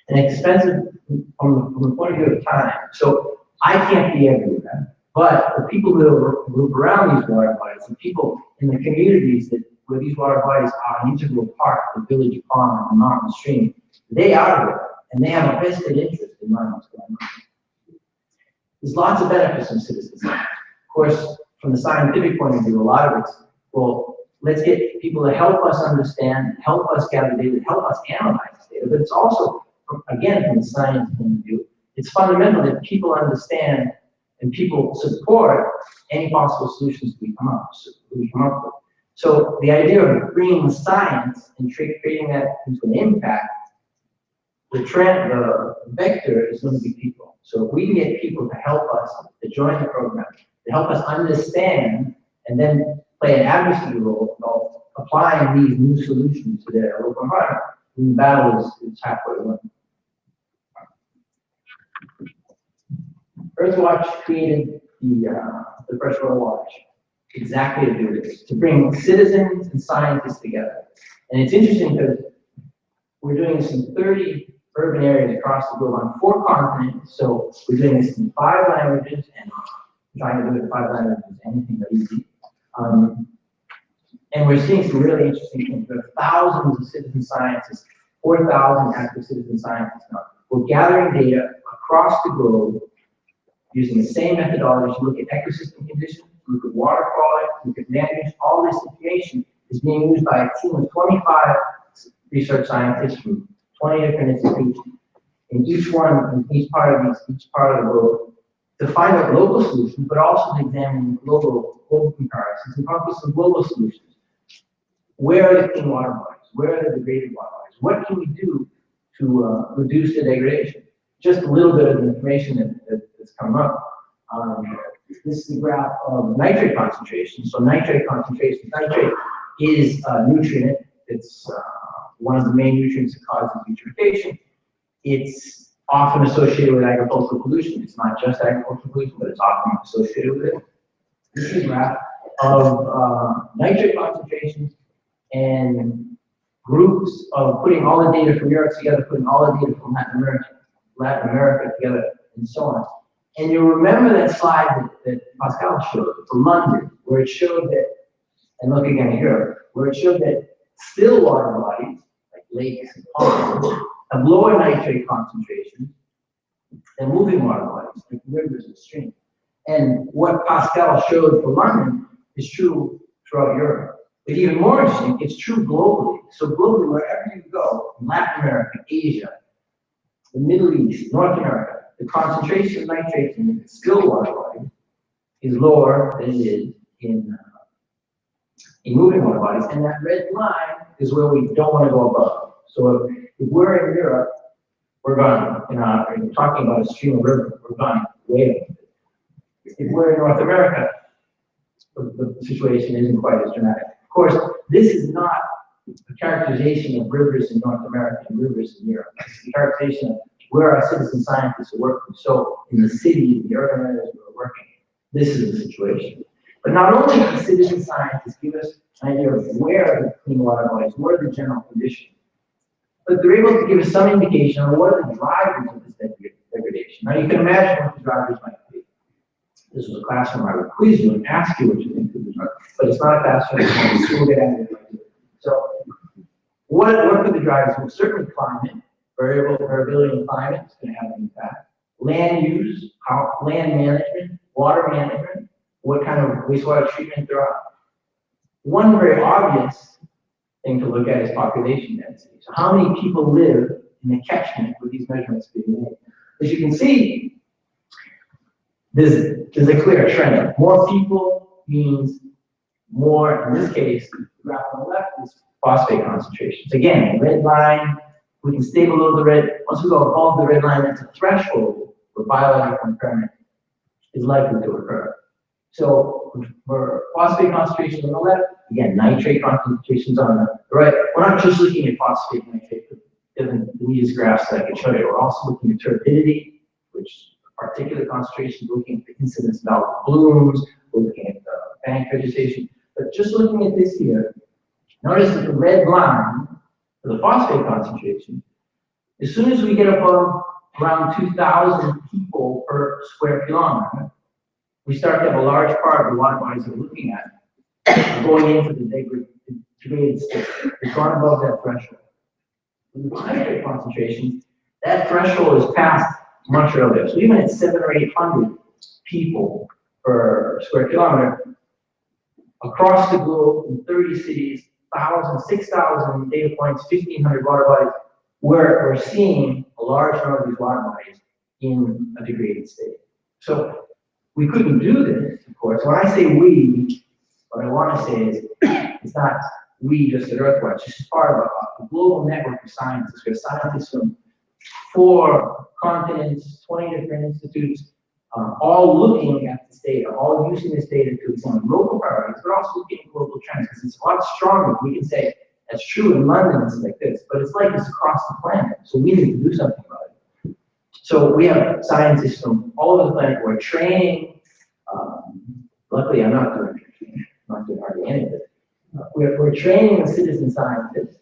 And expensive from the point of view of time. So I can't be everywhere, but the people who move around these water bodies, the people in the communities where these water bodies are an integral part of the village pond and the mountain stream, they are there, and they have a vested interest in knowing what's going on. There's lots of benefits from citizen science. Of course, from the scientific point of view, a lot of it's, well, let's get people to help us understand, help us gather data, help us analyze this data, but it's also, again, from the science point of view, it's fundamental that people understand and people support any possible solutions we come up with. So the idea of bringing the science and creating that into an impact, the vector is going to be people. So if we can get people to help us, to join the program, to help us understand, and then play an advocacy role of applying these new solutions to their local environment, then the battle is halfway won. Earthwatch created the Freshwater Watch exactly to do this, to bring citizens and scientists together. And it's interesting because we're doing this in 30 urban areas across the globe on 4 continents. So we're doing this in 5 languages, and trying to do it in 5 languages is anything but easy. And we're seeing some really interesting things. There are thousands of citizen scientists, 4,000 active citizen scientists now. We're gathering data across the globe using the same methodology to look at ecosystem conditions, look at water quality, look at land use. All this information is being used by a team of 25 research scientists from 20 different institutions in each part of the world to find out local solutions, but also to examine global comparisons and come up with some global solutions. Where are the clean water bodies? Where are the degraded water bodies? What can we do to reduce the degradation? Just a little bit of the information that's come up. This is a graph of nitrate concentration. So nitrate concentration. Nitrate is a nutrient. It's one of the main nutrients that causes eutrophication. It's often associated with agricultural pollution. It's not just agricultural pollution, but it's often associated with it. This is a graph of nitrate concentrations and groups of putting all the data from Europe together, putting all the data from Latin America together, and so on. And you'll remember that slide that Pascal showed from London, where it showed that, and look again here, where it showed that still water bodies, like lakes and ponds, have lower nitrate concentrations than moving water bodies, like rivers and streams. And what Pascal showed for London is true throughout Europe. But even more interesting, it's true globally. So globally, wherever you go, in Latin America, Asia, the Middle East, North America, the concentration of nitrates in still water bodies is lower than it is in moving water bodies. And that red line is where we don't want to go above. So if we're in Europe, we're gone. If talking about a stream or river, we're gone way up. If we're in North America, the situation isn't quite as dramatic. Of course, this is not a characterization of rivers in North America and rivers in Europe. It's a characterization of where our citizen scientists are working. So in the cities, the urban areas where we're working, this is the situation. But not only do citizen scientists give us an idea of where are the clean water bodies, what are the general conditions, but they're able to give us some indication on what are the drivers of this degradation. Now you can imagine what the drivers might be. This was a classroom I would quiz you and ask you what you think of the drivers, but it's not a classroom, so we'll get at it. So what could the drivers be? Well, certainly climate, variability in climate is going to have an impact. Land use, land management, water management, what kind of wastewater treatment there are. One very obvious thing to look at is population density. So how many people live in the catchment where these measurements are being made? As you can see, there's a clear trend. More people means more, in this case, the graph on the left is phosphate concentrations. Again, red line, we can stay below the red. Once we go above the red line, that's a threshold where biological impairment is likely to occur. So for phosphate concentrations on the left, again, nitrate concentrations on the right. We're not just looking at phosphate and nitrate, in these graphs that I can show you. We're also looking at turbidity, which particulate concentrations, looking at the incidence of algal blooms, we're looking at bank vegetation. But just looking at this here, notice that the red line for the phosphate concentration, as soon as we get above around 2,000 people per square kilometer, we start to have a large part of the water bodies that we're looking at going into the degraded state. It's gone above that threshold. With the nitrate concentration, that threshold is passed much earlier. So even at 700 or 800 people per square kilometer, across the globe in 30 cities, 1,000, 6,000 data points, 1,500 water bodies, we're seeing a large number of these water bodies in a degraded state. So we couldn't do this, of course. When I say we, what I want to say is it's not we just at Earthwatch. This is part of a global network of scientists. We have scientists from 4 continents, 20 different institutes, all looking at this data, all using this data to examine local priorities, but also looking at global trends, because it's a lot stronger. We can say that's true in London, it's like this, but it's like this across the planet. So we need to do something about it. So we have scientists from all over the planet who are training. Luckily, I'm not doing hardly any of it. We're training the citizen scientists,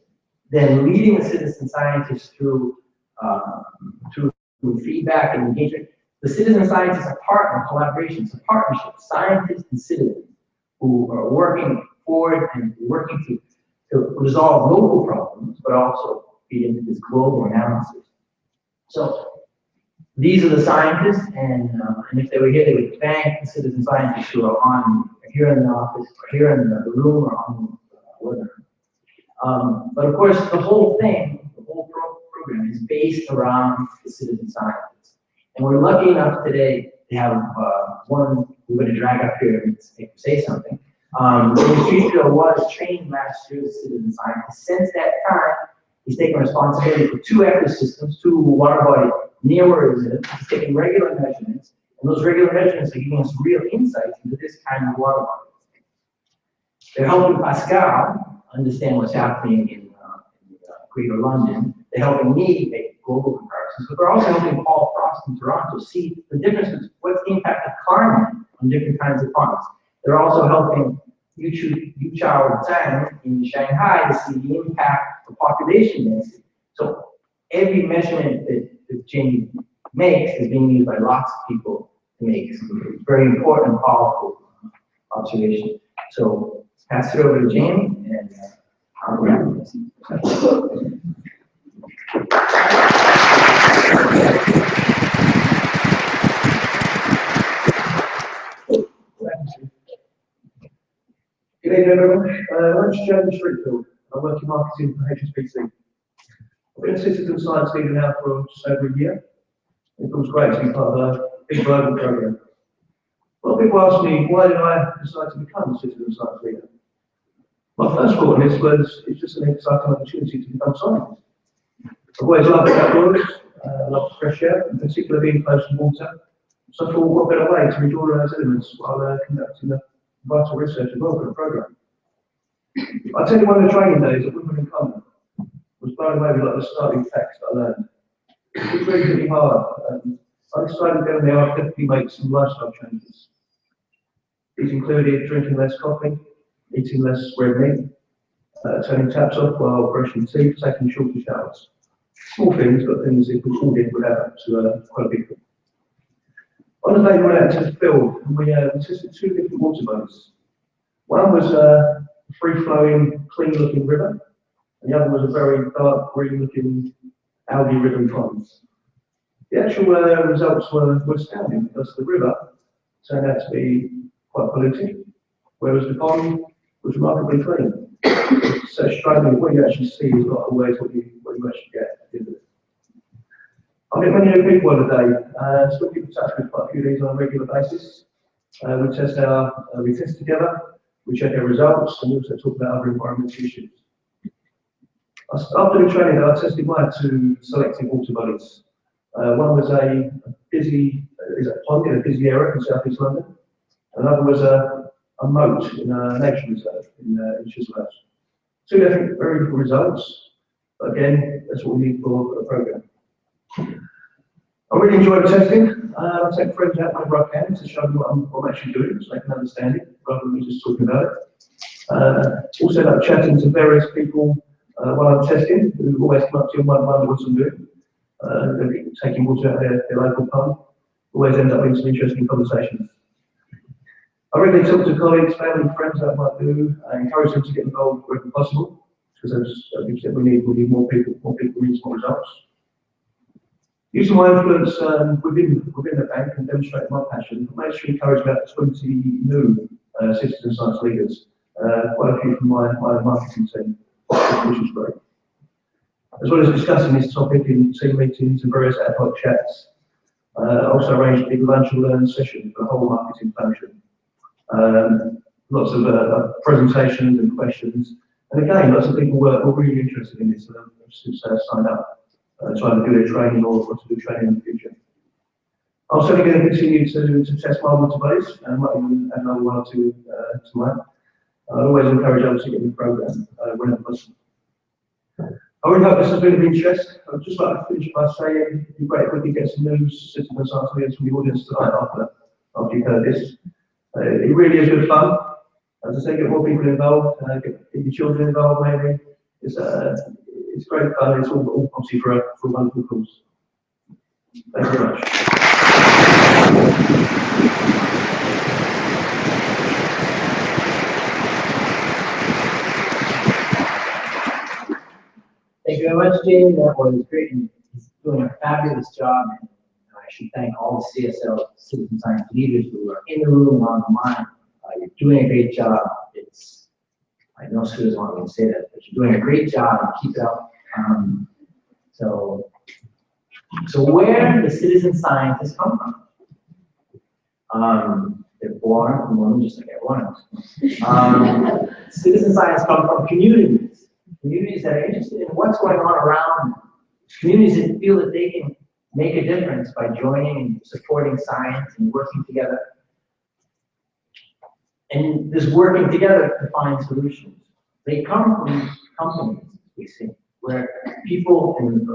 then leading the citizen scientists through feedback and engagement. The citizen scientists are partner collaboration, it's a partnership, scientists and citizens who are working forward and working to resolve local problems, but also feed into this global analysis. So these are the scientists, and if they were here, they would thank the citizen scientists who are here in the office, or here in the room, or on the webinar. But of course, the whole thing, the whole program is based around the citizen scientists. And we're lucky enough today to have one we're going to drag up here and say something. Demetrio was trained last year as a citizen scientist. Since that time, he's taken responsibility for 2 ecosystems, 2 water bodies near where he lives. He's taking regular measurements, and those regular measurements are giving us real insights into this kind of water body. They're helping Pascal understand what's happening in Greater London. They're helping me make global comparisons, but they're also helping Paul Frost in Toronto see the difference between what's the impact of climate on different kinds of ponds. They're also helping Yu Chao Zhang in Shanghai to see the impact of population density. So every measurement that Jamie makes is being used by lots of people to make some very important, powerful observation. So pass it over to Jamie, and I'll wrap this. Good evening, everyone. I'm James Streetfield. I work in marketing for HSBC. I've been a citizen science leader now for just over a year. It feels great to be part of a big global program. A lot of people ask me, why did I decide to become a citizen science leader? My first thought on this was, it's just an exciting opportunity to become a scientist. I've always loved outdoors, I love fresh air, in particular being close to water. So I thought, what better way to enjoy those elements while conducting the vital research as well for the program. I tell you, one of the training days at Wimbledon Common was blown away with like the starting facts that I learned. It was really, really hard. I decided down there I'd definitely make some lifestyle changes. These included drinking less coffee, eating less red meat, turning taps off while brushing teeth, taking shorter showers. Small things, but things that we all did without to quite a big thing. On the day we went out into the field, and we tested 2 different water bodies. One was a free-flowing, clean-looking river, and the other was a very dark, green-looking, algae-ridden pond. The actual results were astounding, because the river turned out to be quite polluted, whereas the pond was remarkably clean. So striking, what you actually see is not always what you actually get at the end of it. I meet many new people on the day, still keep in touch with quite a few of these on a regular basis. We test together, we check our results, and we also talk about other environmental issues. After the training, I tested mine to selected water bodies. One was a busy pond in a busy area in southeast London, Another was a moat in a nature reserve in Chislehurst. Two different, very different results. But again, that's what we need for a programme. I really enjoy the testing. I take friends out whenever I can to show them what I'm actually doing, so they can understand it, rather than me just talking about it. Also like chatting to various people while I'm testing, who always come up to you and wonder what I'm doing. They're taking water out of their local pond. Always end up in some interesting conversations. I regularly talk to colleagues, family, friends that I might do. I encourage them to get involved wherever possible, because as you said, we need more people need more results. Using my influence within the bank and demonstrate my passion, I managed to encourage about 20 new citizen science leaders, quite a few from my marketing team, which is great. As well as discussing this topic in team meetings and various ad hoc chats, I also arranged a big lunch and learn session for the whole marketing function. Lots of presentations and questions, and again, lots of people were really interested in this, and since signed up. To either do their training or to do training in the future. I'm certainly going to continue to test my water bodies and might even add another one or two tonight. I always encourage others to get in the programme whenever possible. I really hope this has been of interest. I'd just like to finish by saying it'd be great if we could get some news citizen science leaders from the audience tonight after you've heard this. It really is good fun. As I say, get more people involved, get your children involved maybe. It's great fun. It's all obviously for a wonderful cause. Thank you very much. Thank you very much, Jamie. That was great. And he's doing a fabulous job. And I should thank all the CSL citizen science leaders who are in the room and online. You're doing a great job. I know Sue doesn't want me to say that, but you're doing a great job and keep it up. So where do citizen scientists come from? They're born from women just like everyone else. Citizen science come from communities that are interested in what's going on around them. Communities that feel that they can make a difference by joining and supporting science and working together. And this working together to find solutions. They come from companies, we see, where people and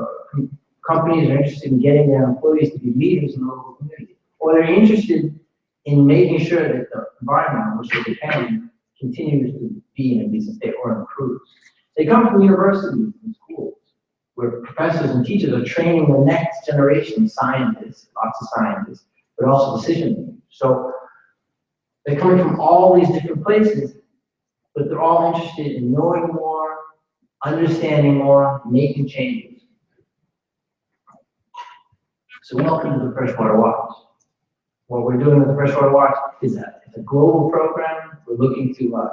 companies are interested in getting their employees to be leaders in the local community, or they're interested in making sure that the environment in which they depend continues to be in a decent state or improves. They come from universities and schools, where professors and teachers are training the next generation of scientists, lots of scientists, but also decision makers. So they're coming from all these different places, but they're all interested in knowing more, understanding more, making changes. So welcome to the Freshwater Watch. What we're doing with the Freshwater Watch is it's a global program. We're looking to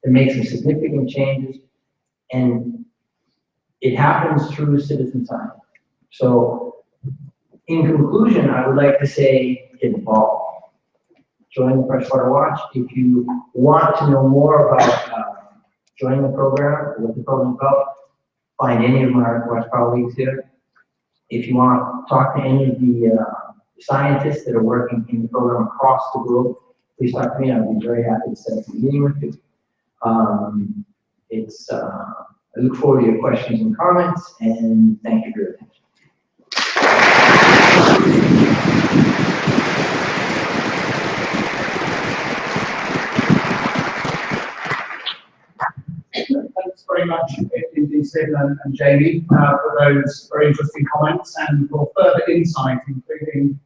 make some significant changes, and it happens through citizen science. So in conclusion, I would like to say, get involved. Join the Freshwater Watch. If you want to know more about joining the program, what the program is about, find any of my Earthwatch colleagues here. If you want to talk to any of the scientists that are working in the program across the globe, please talk to me. I'd be very happy to set up a meeting with you. I look forward to your questions and comments, and thank you for your attention. Thanks very much, indeed, Stephen and Jamie, for those very interesting comments and for further insight, including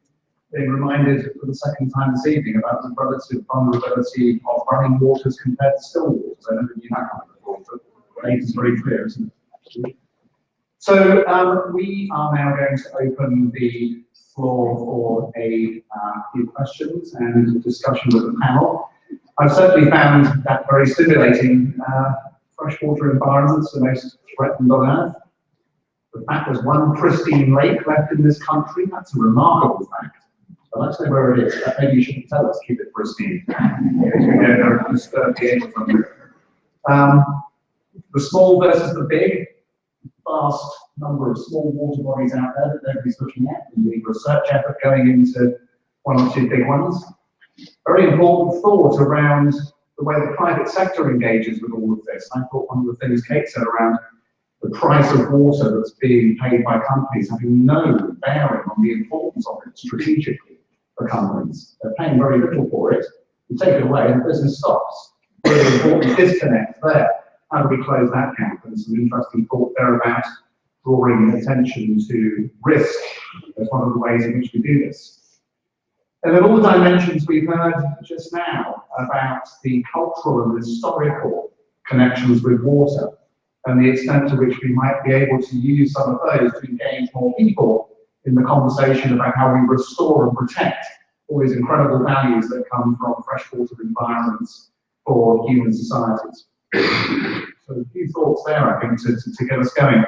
being reminded for the second time this evening about the relative vulnerability of running waters compared to still waters. I never knew that one before, but it's very clear, isn't it? So we are now going to open the floor for a few questions and a discussion with the panel. I've certainly found that very stimulating. Freshwater environments are the most threatened on Earth. The fact there's one pristine lake left in this country, that's a remarkable fact. But let's know where it is. Maybe you shouldn't tell us, keep it pristine. The small versus the big, vast number of small water bodies out there that nobody's looking at. We need research effort going into one or two big ones. Very important thought around the way the private sector engages with all of this. I thought one of the things Kate said around the price of water that's being paid by companies having no bearing on the importance of it strategically for companies. They're paying very little for it. You take it away and the business stops. Really important disconnect there. How do we close that gap? And some interesting thought there about drawing attention to risk as one of the ways in which we do this. And then all the dimensions we've heard just now about the cultural and historical connections with water and the extent to which we might be able to use some of those to engage more people in the conversation about how we restore and protect all these incredible values that come from freshwater environments for human societies. So a few thoughts there, I think, to get us going.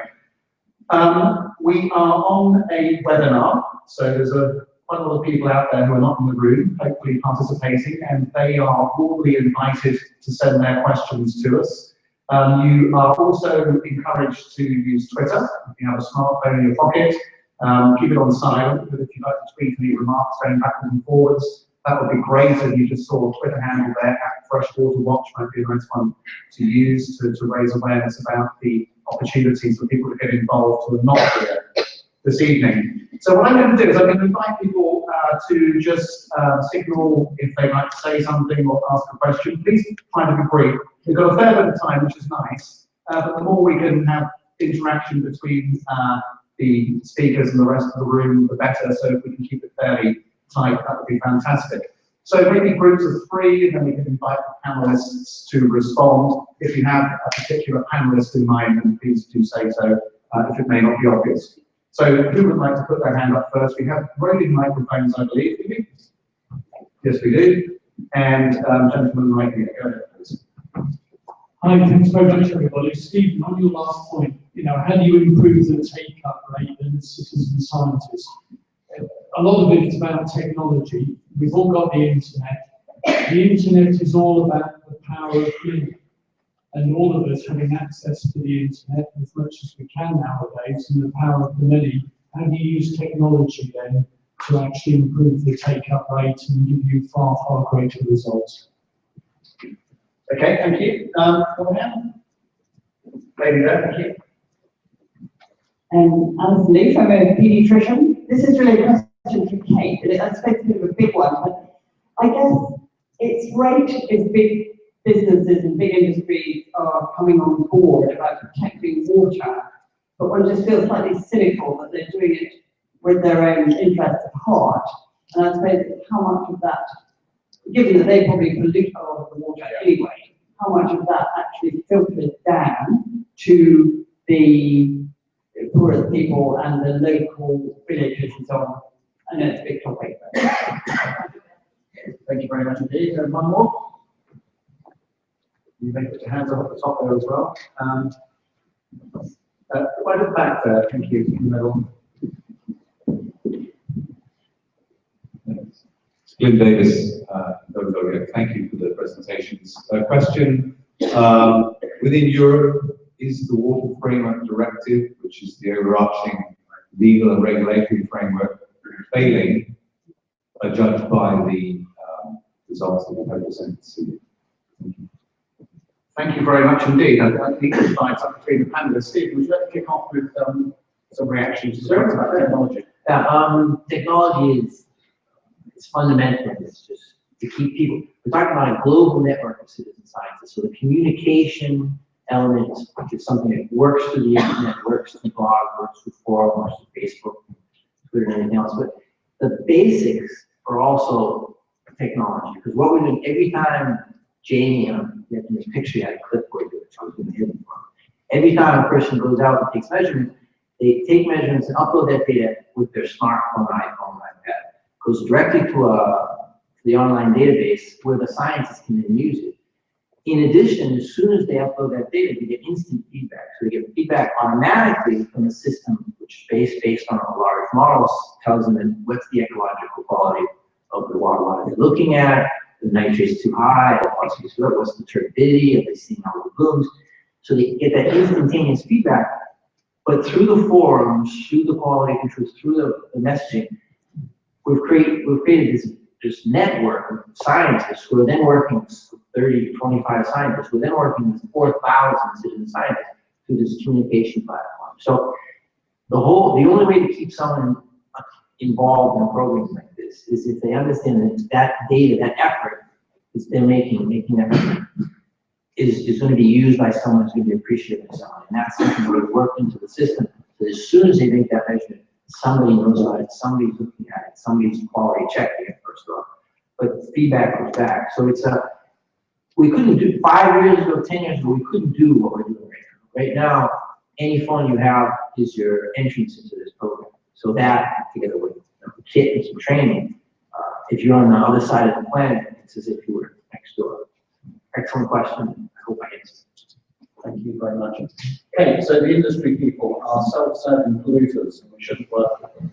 We are on a webinar, so there's quite a lot of people out there who are not in the room, hopefully participating, and they are warmly invited to send their questions to us. You are also encouraged to use Twitter. If you have a smartphone in your pocket, keep it on silent, but if you'd like to tweet any remarks going backwards and forwards, that would be great. And you just saw a Twitter handle there, Freshwater Watch, might be a nice one to use to raise awareness about the opportunities for people to get involved who are not here this evening. So what I'm going to do is I'm going to invite people to just signal if they'd like to say something or ask a question. Please try to be brief. We've got a fair bit of time, which is nice, but the more we can have interaction between the speakers and the rest of the room, the better. So if we can keep it fairly tight, that would be fantastic. So maybe groups of 3, and then we can invite the panelists to respond. If you have a particular panelist in mind, then please do say so, if it may not be obvious. So who would like to put their hand up first? We have roving microphones, I believe. Do we? Yes, we do. And gentleman right here, go ahead, please. Hi, thanks very much, everybody. Stephen, on your last point, how do you improve the take-up rate and citizen scientists? A lot of it is about technology. We've all got the internet. The internet is all about the power of many, and all of us having access to the internet as much as we can nowadays, and the power of the many. How do you use technology then to actually improve the take-up rate and give you far, far greater results? Okay, thank you. Lady there, thank you. Alison Leaf, I'm a paediatrician. This is really a question for Kate, and I suppose it's a bit of a big one, but I guess it's great if big businesses and big industries are coming on board about protecting water, but one just feels slightly cynical that they're doing it with their own interests at heart. And I suppose how much of that, given that they probably pollute a lot of the water anyway, how much of that actually filters down to the poorest people and the local villages and so on? I know it's a big topic. Thank you very much indeed. And one more. You may put your hands up at the top there as well. Right at the back there, thank you, in the middle. Glyn Davis, thank you for the presentations. Question, within Europe, is the Water Framework Directive, which is the overarching legal and regulatory framework, failing, judged by the results that we've had presented to you? Thank you. Thank you very much indeed. I think the slides up between the panelists. Steve, would you like to kick off with some reactions to about technology? Yeah, technology it's fundamental. It's just to keep people. We're talking about a global network of citizen scientists. So the communication element, which is something that works through the internet, works through blog, works through forum, works through Facebook, Twitter, and everything else. But the basics are also technology. Because what we're doing every time, Jamie, in this picture, you had a clipboard here, which I was going to hit from. Every time a person goes out and takes measurements, they take measurements and upload that data with their smartphone, iPhone, iPad. Goes directly to the online database where the scientists can then use it. In addition, as soon as they upload that data, they get instant feedback. So they get feedback automatically from the system, which is based on a large model, tells them what's the ecological quality of the water line they're looking at, the nitrate's too high, what's the turbidity, have they seen all the blooms. So they get that instantaneous feedback, but through the forums, through the quality controls, through the messaging, we've created this this network of scientists who are then working with 30 to 25 scientists who are then working with 4,000 citizen scientists through this communication platform. So the only way to keep someone involved in programs like this is if they understand that that data, that effort that they're making that is going to be used by someone who's going to be appreciated by someone. And that's something that we work into the system. So as soon as they make that measurement, somebody knows about it, somebody's looking at it, somebody's quality checking it first off. But feedback comes back. So it's we couldn't do, 5 years ago, 10 years ago, we couldn't do what we're doing right now. Right now, any fund you have is your entrance into this program. So that, together with the kit and some training, if you're on the other side of the planet, it's as if you were next door. Excellent question. I hope I answered. Thank you very much. Okay, so the industry people are self-serving polluters, and we shouldn't work with them.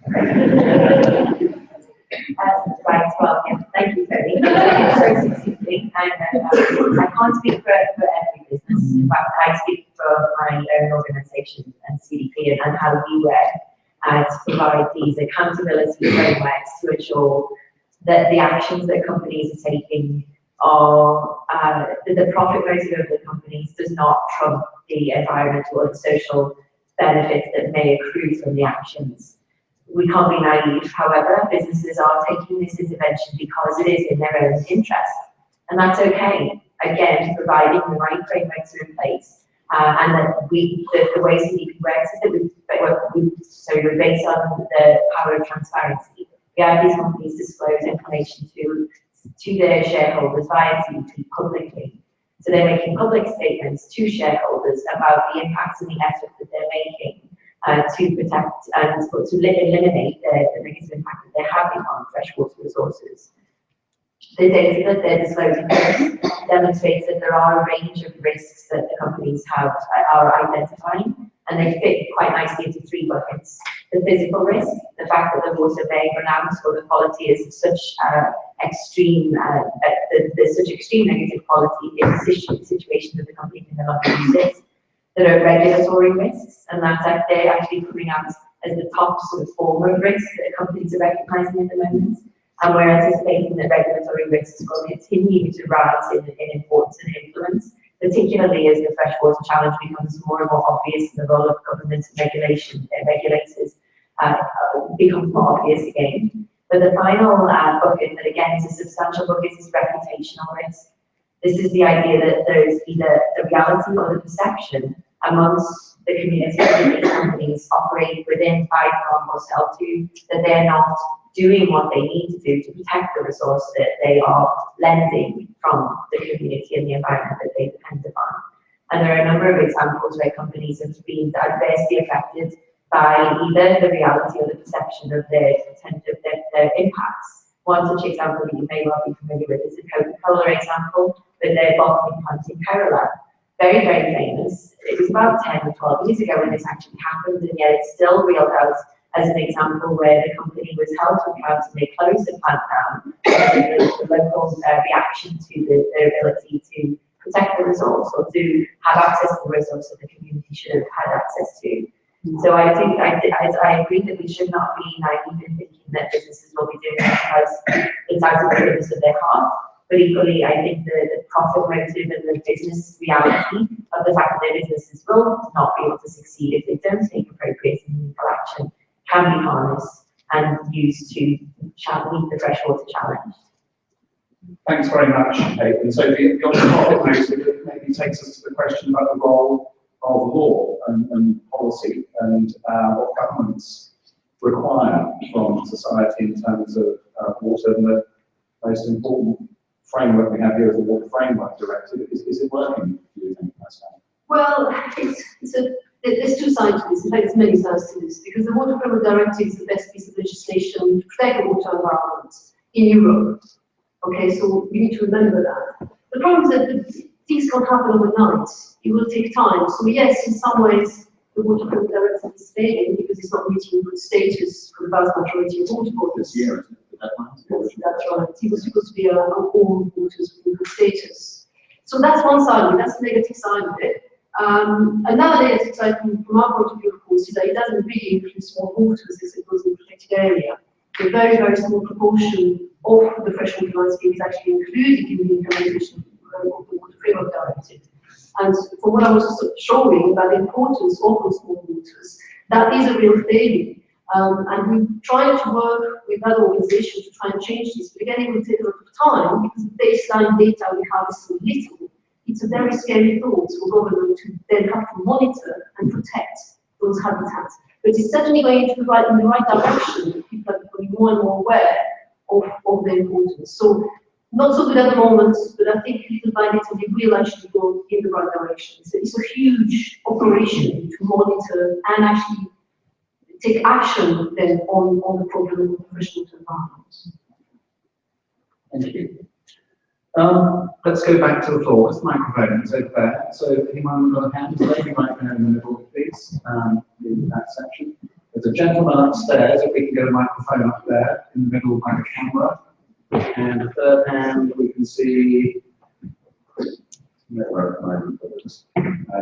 Right, well, yeah, thank you, Tony. Very succinctly, and I can't speak for every business. In fact, I speak for my own organisation and CDP and how we work to provide these accountability frameworks to ensure that the actions that companies are taking are that the profit motive of the companies does not trump the environmental and social benefits that may accrue from the actions. We can't be naive, however, businesses are taking this intervention because it is in their own interest, and that's okay. Again, providing the right frameworks are in place, and that the way CDP works is that we're based on the power of transparency. We have these companies disclose information to their shareholders via CDP publicly. So they're making public statements to shareholders about the impacts and the effort that they're making to protect and to eliminate the negative impact that they're having on freshwater resources. The data that they're disclosing demonstrates that there are a range of risks that the companies are identifying, and they fit quite nicely into 3 buckets. The physical risk, the fact that the water may run out or the quality is such extreme, there's such extreme negative quality in the situation that the company can no longer use it. There are regulatory risks, and that's they're actually coming out as the top sort of form of risk that companies are recognizing at the moment. And we're anticipating that regulatory risks will continue to rise in importance and influence, particularly as the freshwater challenge becomes more and more obvious and the role of government and regulators becomes more obvious again. But the final bucket, that again is a substantial bucket, is reputational risk. This is the idea that there is either the reality or the perception amongst the community that these companies operate within, buy from, or sell to, that they're not doing what they need to do to protect the resource that they are lending from the community and the environment that they depend upon. And there are a number of examples where companies have been adversely affected by either the reality or the perception of their impacts. One such example that you may well be familiar with is the Coca-Cola example with their bottling plant in Kerala. Very, very famous. It was about 10 or 12 years ago when this actually happened, and yet it's still reeled out as an example where the company was held to account and they closed the plant down because of the local reaction to their ability to protect the resource or to have access to the resource that the community should have had access to. So I think I agree that we should not be naive in thinking that businesses will be doing it because it's out of the goodness of their heart. But equally, I think the profit motive and the business reality of the fact that their businesses will not be able to succeed if they don't take appropriate and meaningful action can be harnessed and used to meet the freshwater challenge. Thanks very much, Kate. And so the profit motive maybe takes us to the question about the role of law and policy and what governments require from society in terms of water. And the most important framework we have here is the Water Framework Directive. Is it working, do you think, myself? Well, there's 2 sides to this. In fact, there's many sides to this, because the Water Framework Directive is the best piece of legislation to protect the water environment in Europe. Okay, so we need to remember that. The problem is that things can't happen overnight. It will take time. So yes, in some ways, the Water Framework Directive is failing because it's not meeting good status for the vast majority of water bodies. This year, isn't it? That's right. It was supposed to be all waters with good status. So that's one side of it. That's the negative side of it. Another negative side from our point of view, of course, is that it doesn't really include small waters as it was in the protected area. A very, very small proportion of the freshwater landscape is actually included in the implementation of the Water Framework Directive. And from what I was showing about the importance of those small waters, that is a real thing. And we're trying to work with other organizations to try and change this. But again, it will take a lot of time because the baseline data we have is so little. It's a very scary thought for government to then have to monitor and protect those habitats. But it's certainly going in the right direction. People are becoming more and more aware of the importance. So not so good at the moment, but I think little by little we will actually go in the right direction. So it's a huge operation to monitor and actually take action then on the problem of the freshwater environment. Thank you. Let's go back to the floor. What's the microphone? It's over there. So anyone got a hand? Maybe right there in the middle, please, in that section. There's a gentleman upstairs, if we can get a microphone up there, in the middle by the camera. And the third hand, we can see...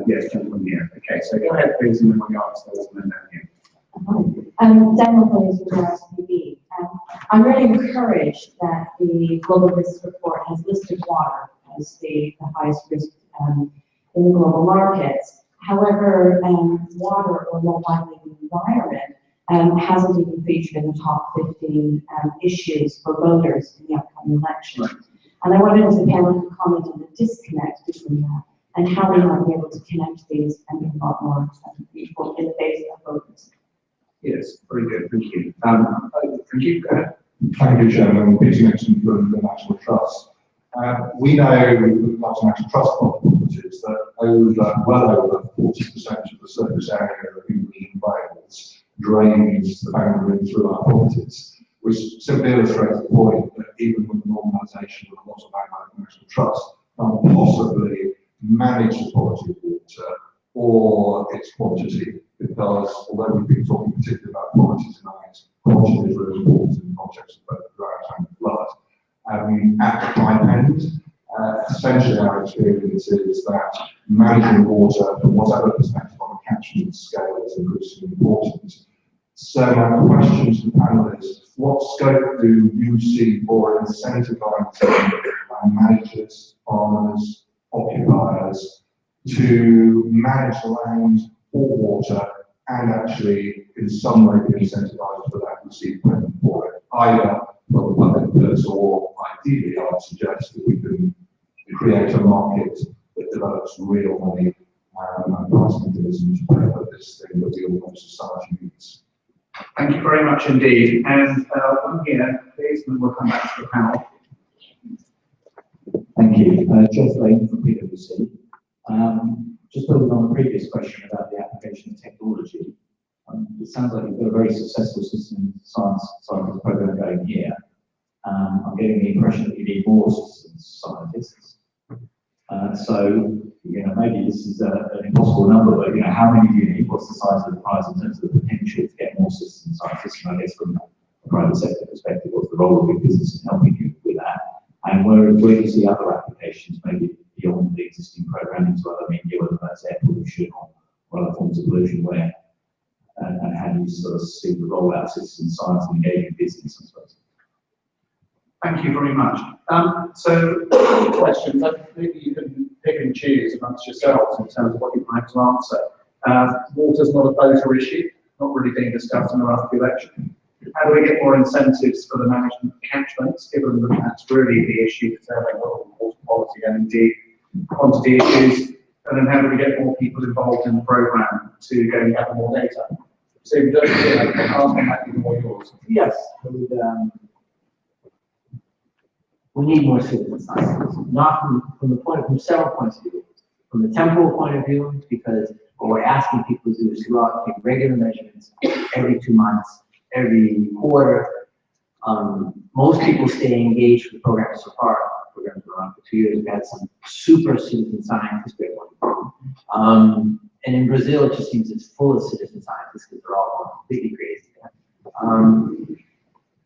yes, gentleman here. Okay, so go ahead, please, and then we'll go upstairs and then down here. Daniel Hayes with RSPB. I'm really encouraged that the Global Risk Report has listed water as the highest risk in the global markets. However, water, or more widely the environment, hasn't even featured in the top 15 issues for voters in the upcoming election. Right. And I wondered if the panel could comment on the disconnect between that and how we might be able to connect these and be a lot more equal in the face of voters. Yes, very good, thank you. Thank you, go ahead. Thank you, Chairman. Peter Nixon from the National Trust. We know with lots of National Trust properties that well over 40% of the surface area of England Wales drains the boundary through our properties, which simply illustrates the point that even with the normalisation of a lot of our National Trust, can't possibly manage the quality of water or its quantity, because although we've been talking particularly about quality tonight, quantity is really important in the context of both drought and flood. At the pipe end, essentially our experience is that managing water from whatever perspective on a catchment scale is increasingly important. So my question to the panelists, what scope do you see for incentivising managers, farmers, occupiers to manage the land for water and actually in some way be incentivised for that receive payment for it, either from the public purse or ideally I would suggest that we can create a market that develops real money and price mechanisms to pay for this thing that we all know society needs. Thank you very much indeed. And one here, please, and then we'll come back to the panel. Thank you. Jeff Lane from PwC. Just building on the previous question about the application of technology, it sounds like you've got a very successful system science program going here. I'm getting the impression that you need more systems scientists. So, maybe this is an impossible number, but how many do you need? What's the size of the prize in terms of the potential to get more system scientists? And I guess from a private sector perspective, what's the role of big business in helping you with that? And where do you see other applications, maybe beyond the existing program into other media, whether that's air pollution or other forms of pollution, where and how do you sort of see the rollout of citizen science and engaging business, I suppose? Thank you very much. So, questions, maybe you can pick and choose amongst yourselves in terms of what you'd like to answer. Water's not a voter issue, not really being discussed in the last election. How do we get more incentives for the management of catchments, given that that's really the issue determining water quality and indeed quantity issues? And then how do we get more people involved in the programme to go and gather more data? So you don't ask me that even more yours. Yes, we need more citizen scientists, not from several points of view. From the temporal point of view, because what we're asking people to do is to go out and take regular measurements every 2 months, every quarter. Most people stay engaged with the program so far. The program's been around for 2 years. We've had some super citizen scientists. And in Brazil, it just seems it's full of citizen scientists because they're all completely crazy.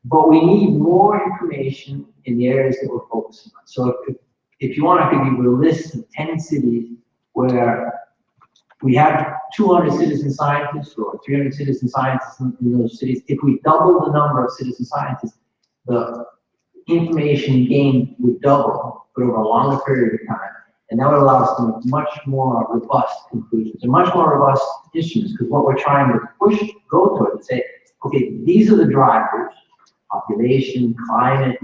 But we need more information in the areas that we're focusing on. So if you want, I could give you a list of 10 cities where we have 200 citizen scientists or 300 citizen scientists in those cities. If we double the number of citizen scientists, the information gained would double, but over a longer period of time. And that would allow us to make much more robust conclusions and much more robust issues, because what we're trying to go toward is say, okay, these are the drivers, population, climate.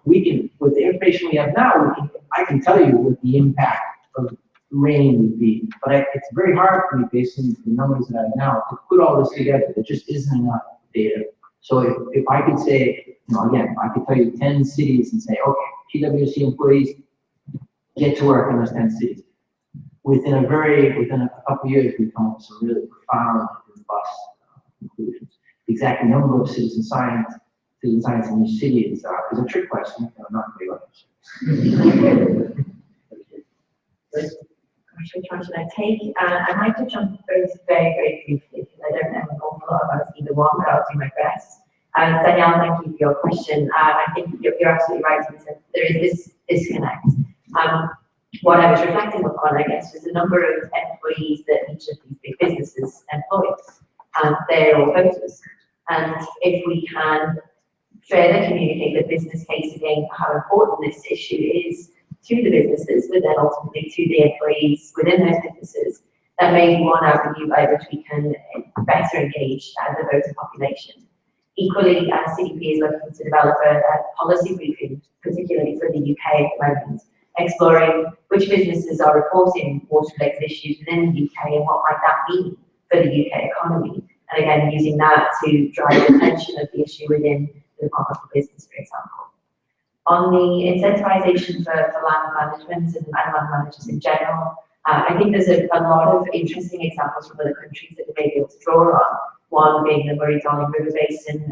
We can, with the information we have now, I can tell you what the impact of rain would be, but it's very hard for me, based on the numbers that I have now, to put all this together. There just isn't enough data. So if I could say, again, I could tell you 10 cities and say, okay, PwC employees, get to work in those 10 cities. Within a couple of years, we come up with some really profound, robust conclusions. The exact number of citizen science in each city is a trick question. I'm not going to Which one should I take? I might touch on those very, very briefly, because I don't know an awful lot about either one, but I'll do my best. Danielle, thank you for your question. I think you're absolutely right in that there is this disconnect. What I was reflecting upon, I guess, was the number of employees that each of these big businesses employs. They're all voters. And if we can further communicate the business case again for how important this issue is to the businesses, but then ultimately to the employees within those businesses, that may be one avenue by which we can better engage the voter population. Equally, CDP is looking to develop a policy briefing, particularly for the UK at the moment, exploring which businesses are reporting water-related issues within the UK and what might that mean for the UK economy. And again, using that to drive the attention of the issue within the Department for Business, for example. On the incentivization for land management and land managers in general, I think there's a lot of interesting examples from other countries that we may be able to draw on. One being the Murray-Darling River Basin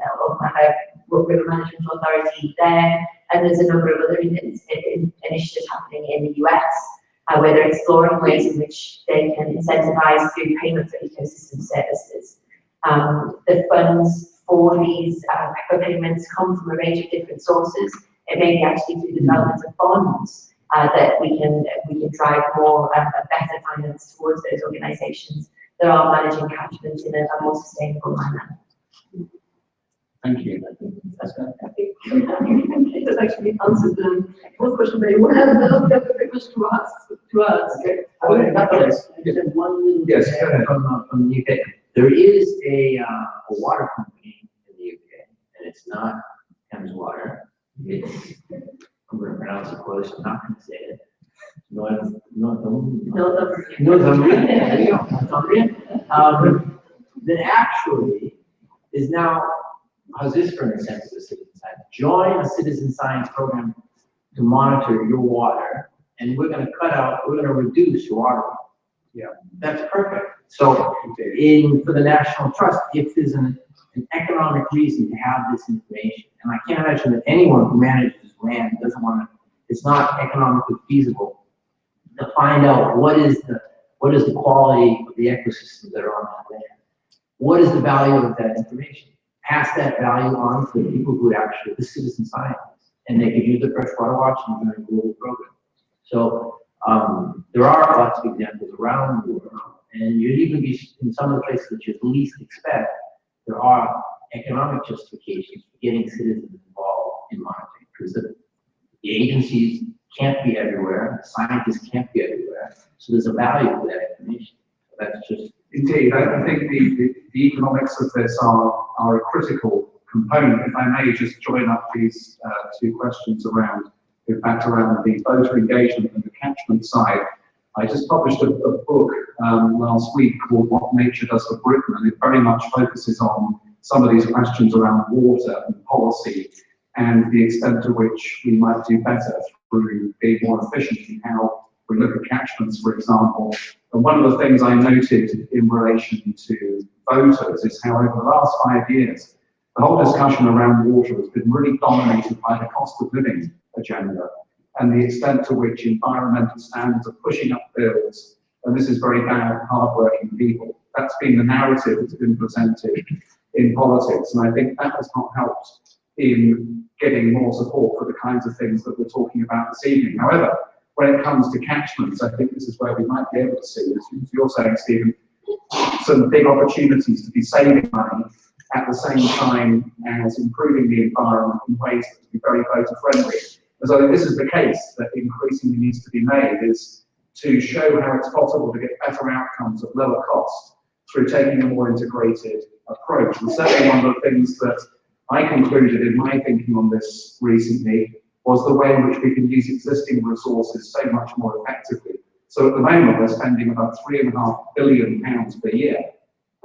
River Management Authority there, and there's a number of other initiatives happening in the US, where they're exploring ways in which they can incentivize through payment for ecosystem services. The funds for these payments come from a range of different sources. It may be actually through the development of bonds that we can drive more better finance towards those organisations that are managing catchment in a more sustainable manner. Thank you. That's actually answered the one question very well. The question to ask. Yes, from the UK. There is a water company in the UK, and it's not Thames Water. It's, I'm going to pronounce it close, I'm not going to say it. That actually is now, how's this for an incentive to citizen science? Join a citizen science program to monitor your water, and we're going to reduce your water bill. Yeah, that's perfect. So, for the National Trust, if there's an economic reason to have this information, and I can't imagine that anyone who manages land doesn't want to, it's not economically feasible to find out what is the quality of the ecosystems that are on that land. What is the value of that information? Pass that value on to the people who actually, the citizen scientists, and they could use the Freshwater Watch and do a global program. So there are lots of examples around the world, and you'd even be in some of the places that you'd least expect. There are economic justifications for getting citizens involved in monitoring, because the agencies can't be everywhere, the scientists can't be everywhere, so there's a value to that information. So that's just... Indeed, I think the economics of this are a critical component. If I may just join up these two questions around, in fact, around the voter engagement and the catchment side. I just published a book last week called What Nature Does for Britain, and it very much focuses on some of these questions around water and policy and the extent to which we might do better through being more efficient in how we look at catchments, for example. And one of the things I noted in relation to voters is how over the last 5 years, the whole discussion around water has been really dominated by the cost of living agenda and the extent to which environmental standards are pushing up bills, and this is very bad for hard-working people. That's been the narrative that's been presented in politics, and I think that has not helped in getting more support for the kinds of things that we're talking about this evening. However, when it comes to catchments, I think this is where we might be able to see, as you're saying, Stephen, some big opportunities to be saving money at the same time as improving the environment in ways that will be very voter friendly. And so I think this is the case that increasingly needs to be made, is to show how it's possible to get better outcomes at lower cost through taking a more integrated approach. And certainly one of the things that I concluded in my thinking on this recently was the way in which we can use existing resources so much more effectively. So at the moment, we're spending about £3.5 billion per year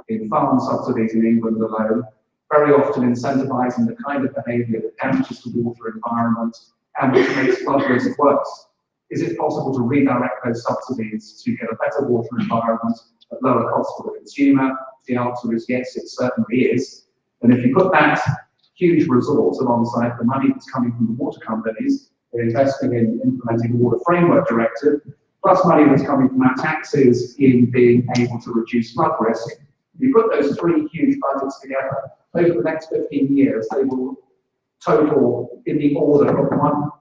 in farm subsidies in England alone, very often incentivising the kind of behaviour that damages the water environment and which makes flood risk worse. Is it possible to redirect those subsidies to get a better water environment at lower cost for the consumer? The answer is yes, it certainly is. And if you put that huge resource alongside the money that's coming from the water companies, they're investing in implementing the Water Framework Directive, plus money that's coming from our taxes in being able to reduce flood risk. You put those three huge budgets together, over the next 15 years, they will total in the order of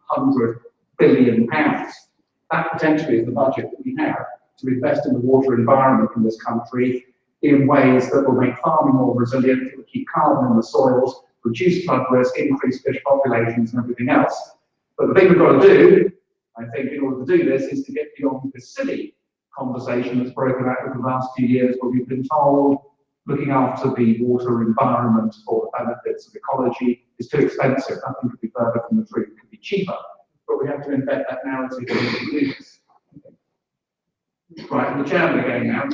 £100 billion. That potentially is the budget that we have to invest in the water environment in this country in ways that will make farming more resilient, that will keep carbon in the soils, reduce flood risk, increase fish populations and everything else. But the thing we've got to do, I think, in order to do this, is to get beyond this silly conversation that's broken out over the last few years where we've been told looking after the water environment for the benefits of ecology is too expensive. Nothing could be further from the truth. It could be cheaper. But we have to embed that narrative in order to do this. Right, the chairman again now.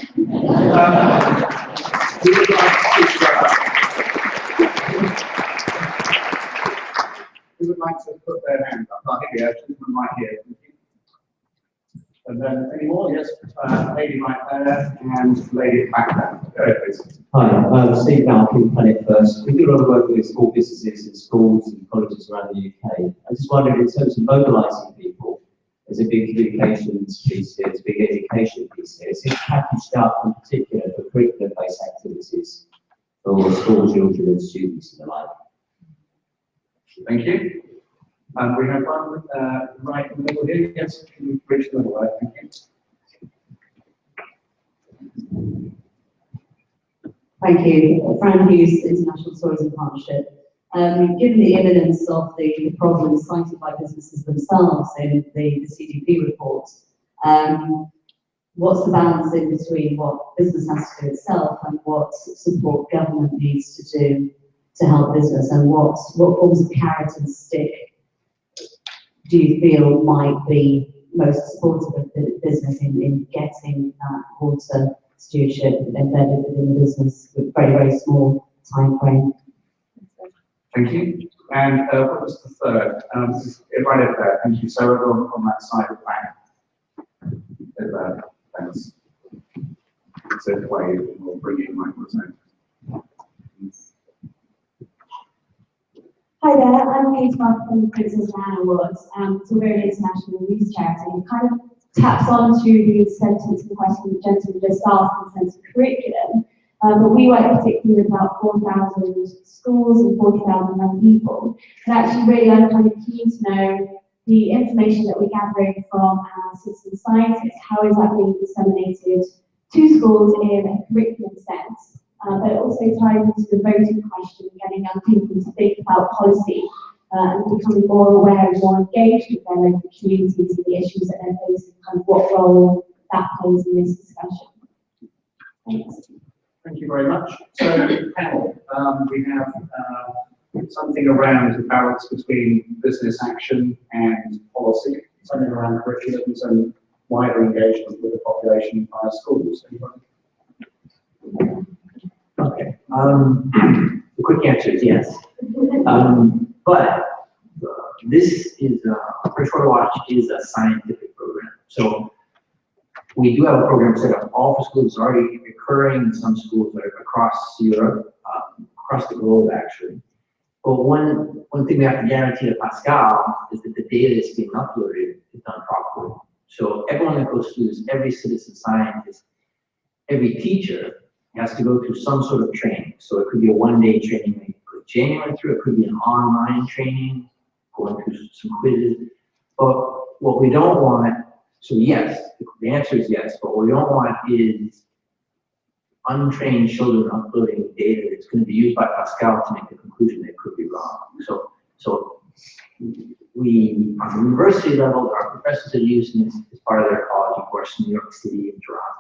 Who would like to put their hand up? I think yeah, gentleman right here. And then any more? Yes, lady right there and lady back there. Go ahead, please. Hi, Steve Balkin, Planet First. We do a lot of work with small businesses in schools and colleges around the UK. I just wondered, in terms of mobilising people, there's a big communications piece here, there's a big education piece here. Is it packaged up in particular for curriculum-based activities for school children and students and the like? Thank you. And we have one right in the middle here. Yes, can you reach the middle? Thank you. Thank you. Fran Hughes, International Tourism Partnership. Given the imminence of the problems cited by businesses themselves in the CDP report, what's the balance in between what business has to do itself and what support government needs to do to help business, and what forms of carrot and stick do you feel might be most supportive of the business in getting that water stewardship embedded within the business with very, very small time frame? Thank you. And what was the third? Right over there. Thank you. So everyone on that side of the bank. There. Thanks. So the way we'll bring in microphone. Hi there, I'm Kate Mark from the Princess Diana Awards. So we're an international news charity, and kind of taps on to the sentence of the question the gentleman just asked in terms of curriculum. But we work particularly with about 4,000 schools and 40,000 young people. And actually, really, I'm kind of keen to know the information that we're gathering from our citizen scientists. How is that being disseminated to schools in a curriculum sense? But it also ties into the voting question, getting young people to think about policy and becoming more aware and more engaged with their local communities and the issues that they're facing, kind of what role that plays in this discussion. Thanks. Thank you very much. So, panel, we have something around the balance between business action and policy, something around curriculums and wider engagement with the population via schools. Anybody? Okay. The quick answer is yes. But this is Freshwater Watch is a scientific program. So we do have a program set up all for schools, already occurring in some schools that are across Europe, across the globe actually. But one thing we have to guarantee to Pascal is that the data that's being uploaded is done properly. So everyone that goes through this, every citizen scientist, every teacher has to go through some sort of training. So it could be a one-day training that you put genuine through, it could be an online training, going through some quizzes. But what we don't want, so yes, the answer is yes, but what we don't want is untrained children uploading data that's going to be used by Pascal to make the conclusion that could be wrong. So we, on the university level, our professors are using this as part of their ecology course in New York City and Toronto.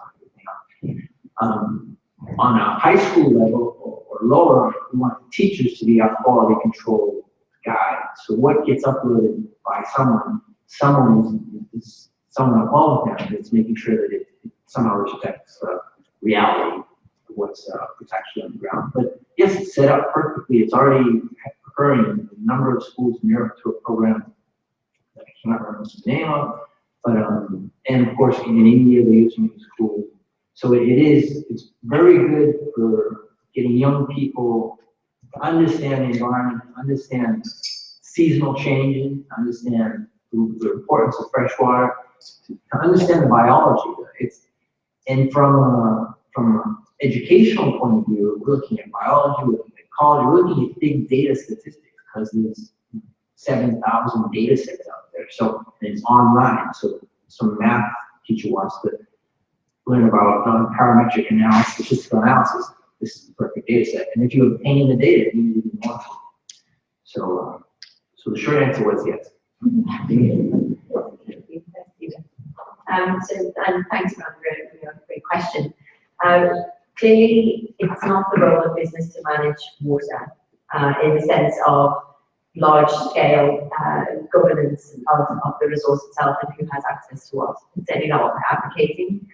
On a high school level or lower, we want teachers to be our quality control guide. So what gets uploaded by someone is someone above them that's making sure that it somehow respects reality of what's actually on the ground. But yes, it's set up perfectly. It's already occurring in a number of schools in Europe through a program that I cannot remember the name of, but and of course in India they're using it in schools. So it's very good for getting young people to understand the environment, to understand seasonal changes, to understand the importance of fresh water, to understand the biology. And from an educational point of view, we're looking at biology, we're looking at ecology, we're looking at big data statistics because there's 7,000 data sets out there. So it's online. So some math teacher wants to learn about parametric analysis, statistical analysis. This is the perfect data set. And if you obtain the data, you need even more. So the short answer was yes. And thanks for a great question. Clearly, it's not the role of business to manage water in the sense of large-scale governance of the resource itself and who has access to what. It's certainly not what we're advocating.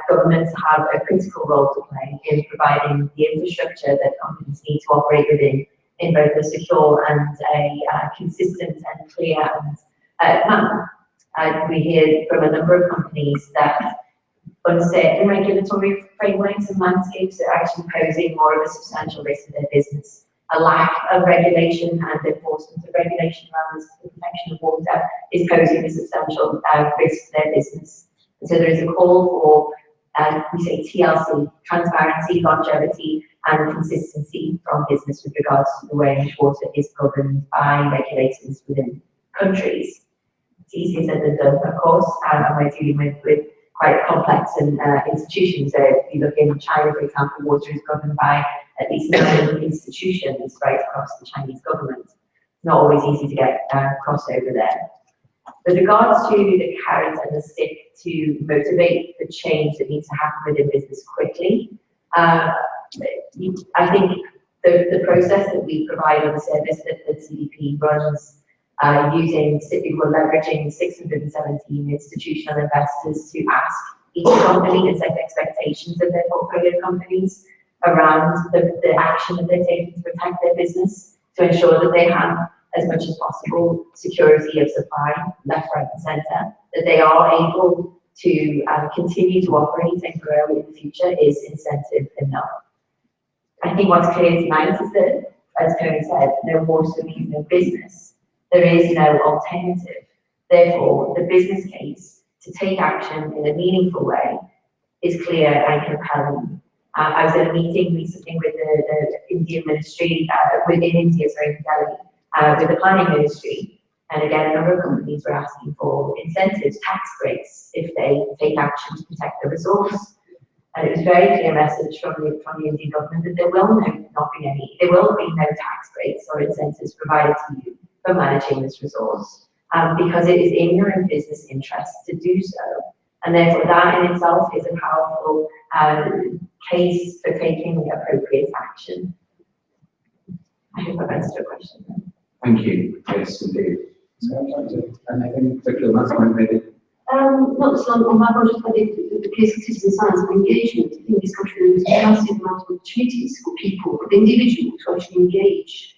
Governments have a critical role to play in providing the infrastructure that companies need to operate within in both a secure and a consistent and clear manner. We hear from a number of companies that uncertain regulatory frameworks and landscapes are actually posing more of a substantial risk to their business. A lack of regulation and enforcement of regulation around the protection of water is posing a substantial risk to their business. And so there is a call for, we say TLC, transparency, longevity, and consistency from business with regards to the way in which water is governed by regulators within countries. It's easier said than done, of course, and we're dealing with quite complex institutions. So if you look in China, for example, water is governed by at least 9 institutions right across the Chinese government. It's not always easy to get crossover there. With regards to the carrot and the stick to motivate the change that needs to happen within business quickly, I think the process that we provide on the service that CDP runs we're leveraging 617 institutional investors to ask each company and set expectations of their portfolio companies around the action that they're taking to protect their business, to ensure that they have as much as possible security of supply, left, right, and centre, that they are able to continue to operate and grow in the future is incentive enough. I think what's clear tonight is that, as Tony said, no water means no business. There is no alternative. Therefore, the business case to take action in a meaningful way is clear and compelling. I was at a meeting recently with the Indian ministry, within India, sorry, Delhi, with the planning ministry. And again, a number of companies were asking for incentives, tax breaks, if they take action to protect the resource. And it was a very clear message from the Indian government that there will be no tax breaks or incentives provided to you for managing this resource, because it is in your own business interest to do so. And therefore that in itself is a powerful case for taking appropriate action. I hope I've answered your question. Thank you. Yes, indeed. And I think particularly last point maybe. Not so on that, but just the case of citizen science and engagement. I think this country has a massive amount of opportunities for people, for individuals to actually engage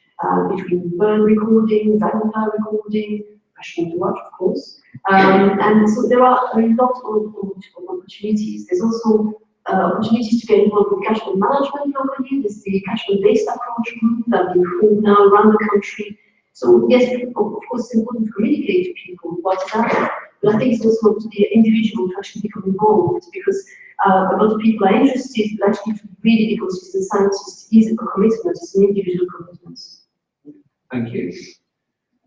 between bird recording, dragonfly recording, freshwater watch, of course. And so there are a lot of opportunities. There's also opportunities to get involved with catchment management locally. There's the catchment-based approach group that we hold now around the country. So yes, of course, it's important to communicate to people what is happening. But I think it's also to the individual to actually become involved, because a lot of people are interested, but actually to really become citizen scientists is a commitment, it's an individual commitment. Thank you.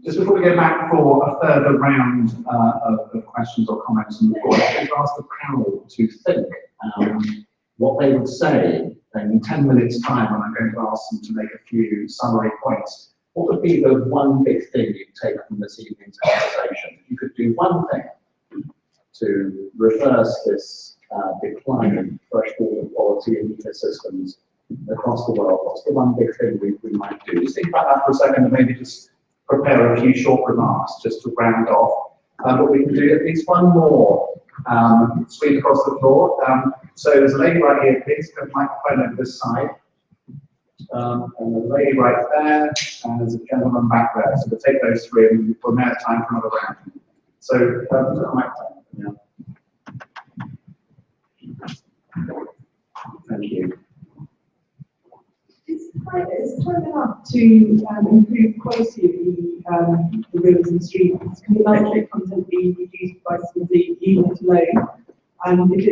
Just before we go back for a further round of questions or comments on the floor, I'd like to ask the panel to think. what they would say in 10 minutes' time when I'm going to ask them to make a few summary points, what would be the one big thing you'd take from this evening's conversation? If you could do one thing to reverse this decline in freshwater quality in ecosystems across the world, what's the one big thing we might do? Just think about that for a second and maybe just prepare a few short remarks just to round off. But we can do at least one more sweep across the floor. So there's a lady right here, please, got a microphone over this side. And there's a lady right there, and there's a gentleman back there. So we'll take those three and we'll now have time for another round. So, who's got a microphone? Yeah. Thank you. It's time enough to improve quality of the rivers and streams. Can the nitrate content be reduced by some even at low? And if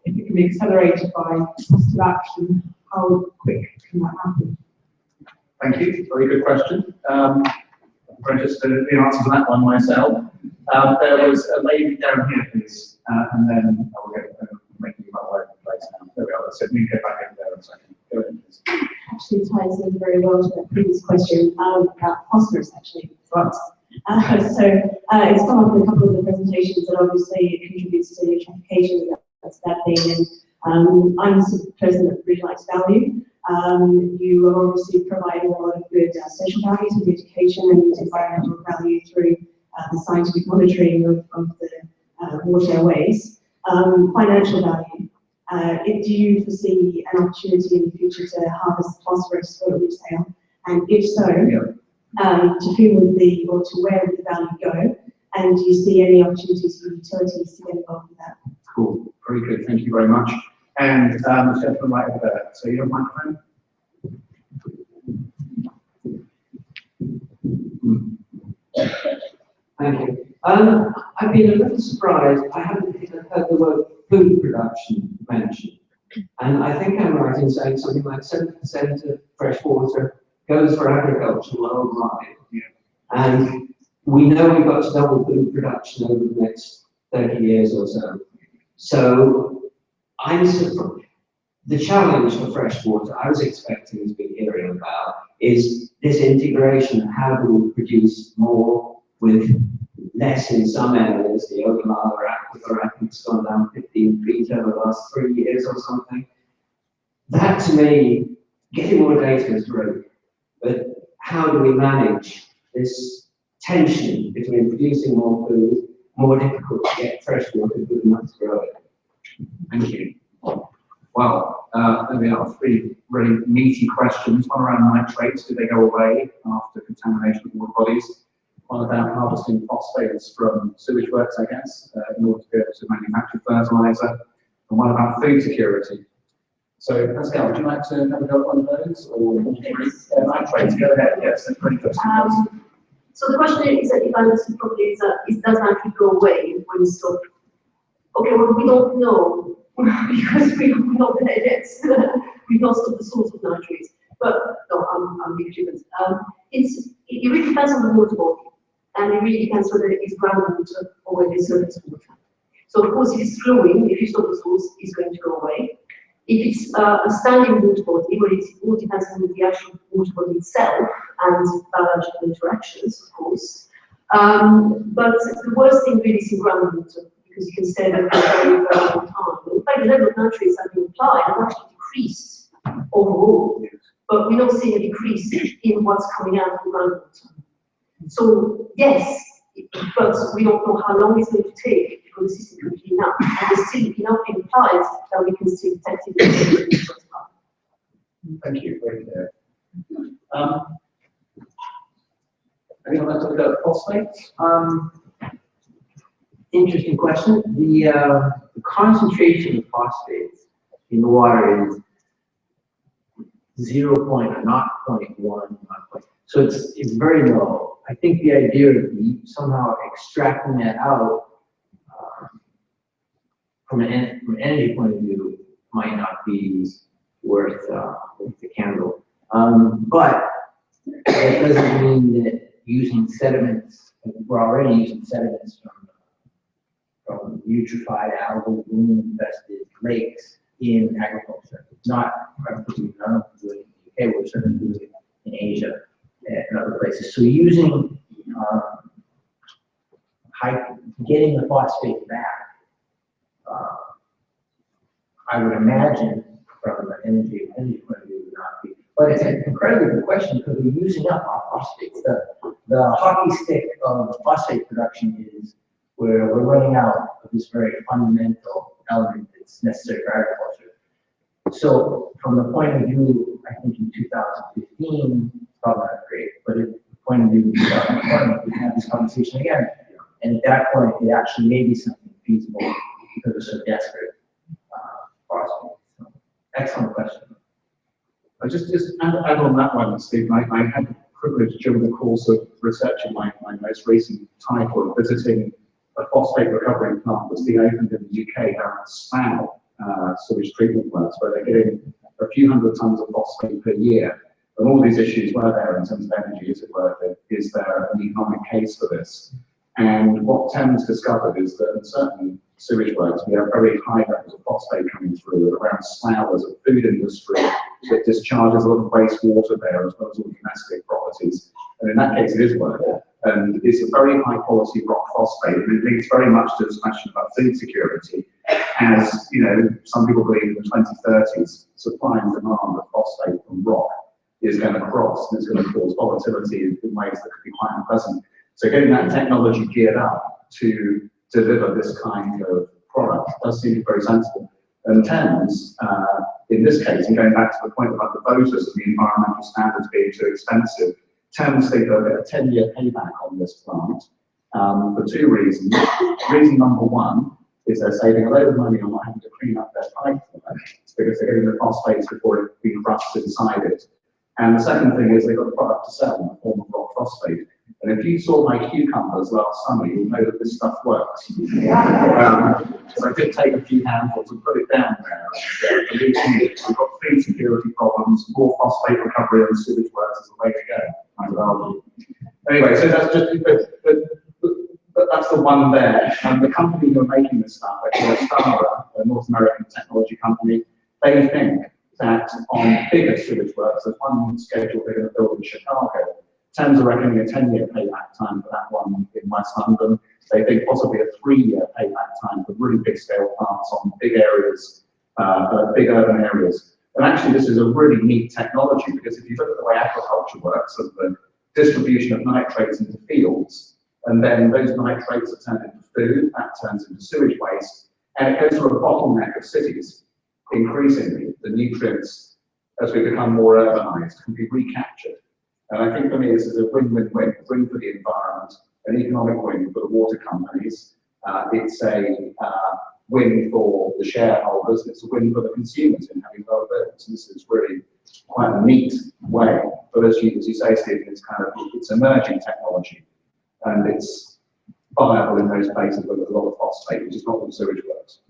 it can be accelerated by positive action, how quick can that happen? Thank you. Very good question. I'm very interested in the answer to that one myself. There was a lady down here, please, and then I'll get making my way to the place now. There we are. So we can get back in there in a second. Go ahead, please. Actually ties in very well to that previous question about phosphorus, actually. So it's come up in a couple of the presentations that obviously it contributes to eutrophication, that's that thing. And I'm the sort of person that really likes value. You are obviously providing a lot of good social values with education and environmental value through the scientific monitoring of the waterways. Financial value. Do you foresee an opportunity in the future to harvest phosphorus for resale? And if so, to whom would or to where would the value go? And do you see any opportunities for utilities to get involved with that? Cool. Very good. Thank you very much. And the gentleman right over there. So you have a microphone? Thank you. I've been a little surprised. I haven't heard the word food production mentioned. And I think I'm right in saying something like 70% of fresh water goes for agriculture worldwide. And we know we've got to double food production over the next 30 years or so. So I'm surprised. The challenge for fresh water I was expecting to be hearing about is this integration. How do we produce more with less in some areas? The Ogallala aquifer, I think, has gone down 15 feet over the last 3 years or something. That, to me, getting more data is great, but how do we manage this tension between producing more food, more difficult to get fresh water good enough to grow it? Thank you. Well, there we are, three really meaty questions. One around nitrates, do they go away after contamination of water bodies? One about harvesting phosphates from sewage works, I guess, in order to be able to manufacture fertilizer. And one about food security. So, Pascal, would you like to have a go at one of those? Or nitrates, go ahead, yes, that's pretty good. So the question is that, if I understood properly, is that does nitrate go away when you stop? Okay, well, we don't know because we don't know that yet. We've not stopped the source of nitrates. But no, I'm being different. It really depends on the water body, and it really depends whether it is groundwater or whether it's surface water. So of course, if it's flowing, if you stop the source, it's going to go away. If it's a standing water body, well, it all depends on the actual water body itself and biological interactions, of course. But the worst thing really is in groundwater, because you can stay there for a very, very long time. In fact, the level of nitrates that have been applied have actually decreased overall, but we don't see a decrease in what's coming out of the groundwater. So yes, but we don't know how long it's going to take for the system to clean up. And there's still enough implied that we can still detect it. Thank you, very clear. Anyone like to go at phosphates? Interesting question. The concentration of phosphates in the water is 0.1, so it's very low. I think the idea of somehow extracting that out from an energy point of view might not be worth the candle. But that doesn't mean that using sediments, we're already using sediments from eutrophied algal bloom infested lakes in agriculture. Not, I don't think we do it in the UK, we're certainly doing it in Asia and other places. So using, getting the phosphate back, I would imagine from an energy point of view would not be. But it's an incredibly good question because we're using up our phosphates. The hockey stick of phosphate production is where we're running out of this very fundamental element that's necessary for agriculture. So from the point of view, I think in 2015, it's probably not great, but at the point of view of 2020, we have this conversation again. And at that point, it actually may be something feasible because we're so desperate for so, excellent question. I just add on that one, Steve. I had the privilege during the course of researching my most recent title of visiting a phosphate recovery plant that's being opened in the UK down at Slough sewage treatment works, where they're getting a few hundred tons of phosphate per year. And all these issues were there in terms of energy, is it worth it? Is there an economic case for this? And what Thames discovered is that in certain sewage works, we have very high levels of phosphate coming through around Slough as a food industry that discharges a lot of wastewater there as well as all domestic properties. And in that case, it is worth it. And it's a very high quality rock phosphate. And it links very much to this question about food security. As you know, some people believe in the 2030s, supply and demand of phosphate from rock is going to cross and it's going to cause volatility in ways that could be quite unpleasant. So getting that technology geared up to deliver this kind of product does seem very sensible. And Thames, in this case, and going back to the point about the voters and the environmental standards being too expensive, Thames think they'll get a 10-year payback on this plant for two reasons. Reason number one is they're saving a load of money on not having to clean up their pipe because they're getting the phosphates before it's been crushed inside it. And the second thing is they've got a product to sell in the form of rock phosphate. And if you saw my cucumbers last summer, you'll know that this stuff works. So I did take a few handfuls and put it down there. And we've got food security problems, more phosphate recovery on sewage works is the way to go, I would argue. Anyway, so that's just, but that's the one there. And the company who are making this stuff, Freshwater, a North American technology company, they think that on bigger sewage works, there's one schedule they're going to build in Chicago. Thames are reckoning a 10-year payback time for that one in West London. They think possibly a 3-year payback time for really big scale plants on big areas, big urban areas. And actually this is a really neat technology because if you look at the way agriculture works, of the distribution of nitrates into fields, and then those nitrates are turned into food, that turns into sewage waste, and it goes through a bottleneck of cities. Increasingly, the nutrients, as we become more urbanized, can be recaptured. And I think for me, this is a win-win-win, win for the environment, an economic win for the water companies. It's a win for the shareholders. It's a win for the consumers in having lower bills. This is really quite a neat way. But as you say, Stephen, it's emerging technology, and it's viable in those places where there's a lot of phosphate, which is not what sewage works.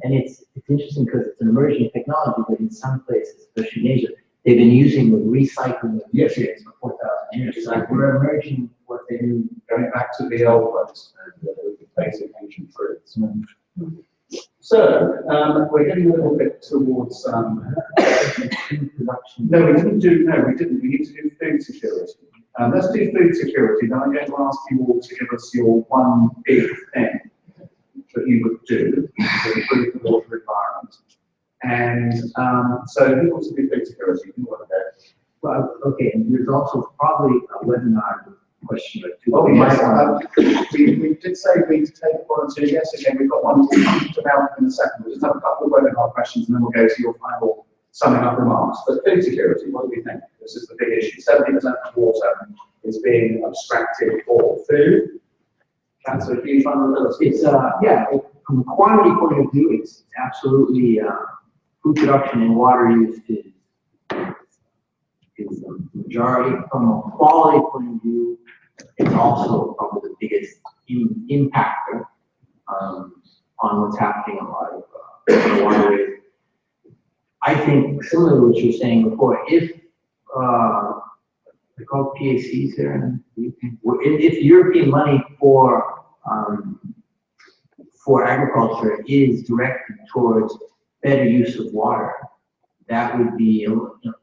And it's interesting because it's an emerging technology, but in some places, especially in Asia, they've been using the recycling of nutrients for 4,000 years. So we're emerging what they do, going back to the old ones and the basic ancient truths. So we're getting a little bit towards food production. No, we didn't. We need to do food security. Let's do food security. Then I'm going to ask you all to give us your one big thing that you would do to improve the water environment. And so who wants to do food security? Who wants to? Well, okay, and there's also probably a webinar question or two. Oh, yes. We did say we'd take one or two. Yes, again, we've got one to out in a second. We'll just have a couple of webinar questions and then we'll go to your final summing up remarks. But food security, what do we think? This is the big issue. 70% of water is being abstracted for food. That's a huge vulnerability. It's, yeah, from a quantity point of view, it's absolutely, food production and water use is the majority. From a quality point of view, it's also probably the biggest impactor on what's happening in a lot of waterways. I think, similar to what you were saying before, if they're called PACs there, and if European money for agriculture is directed towards better use of water. That would be, you know,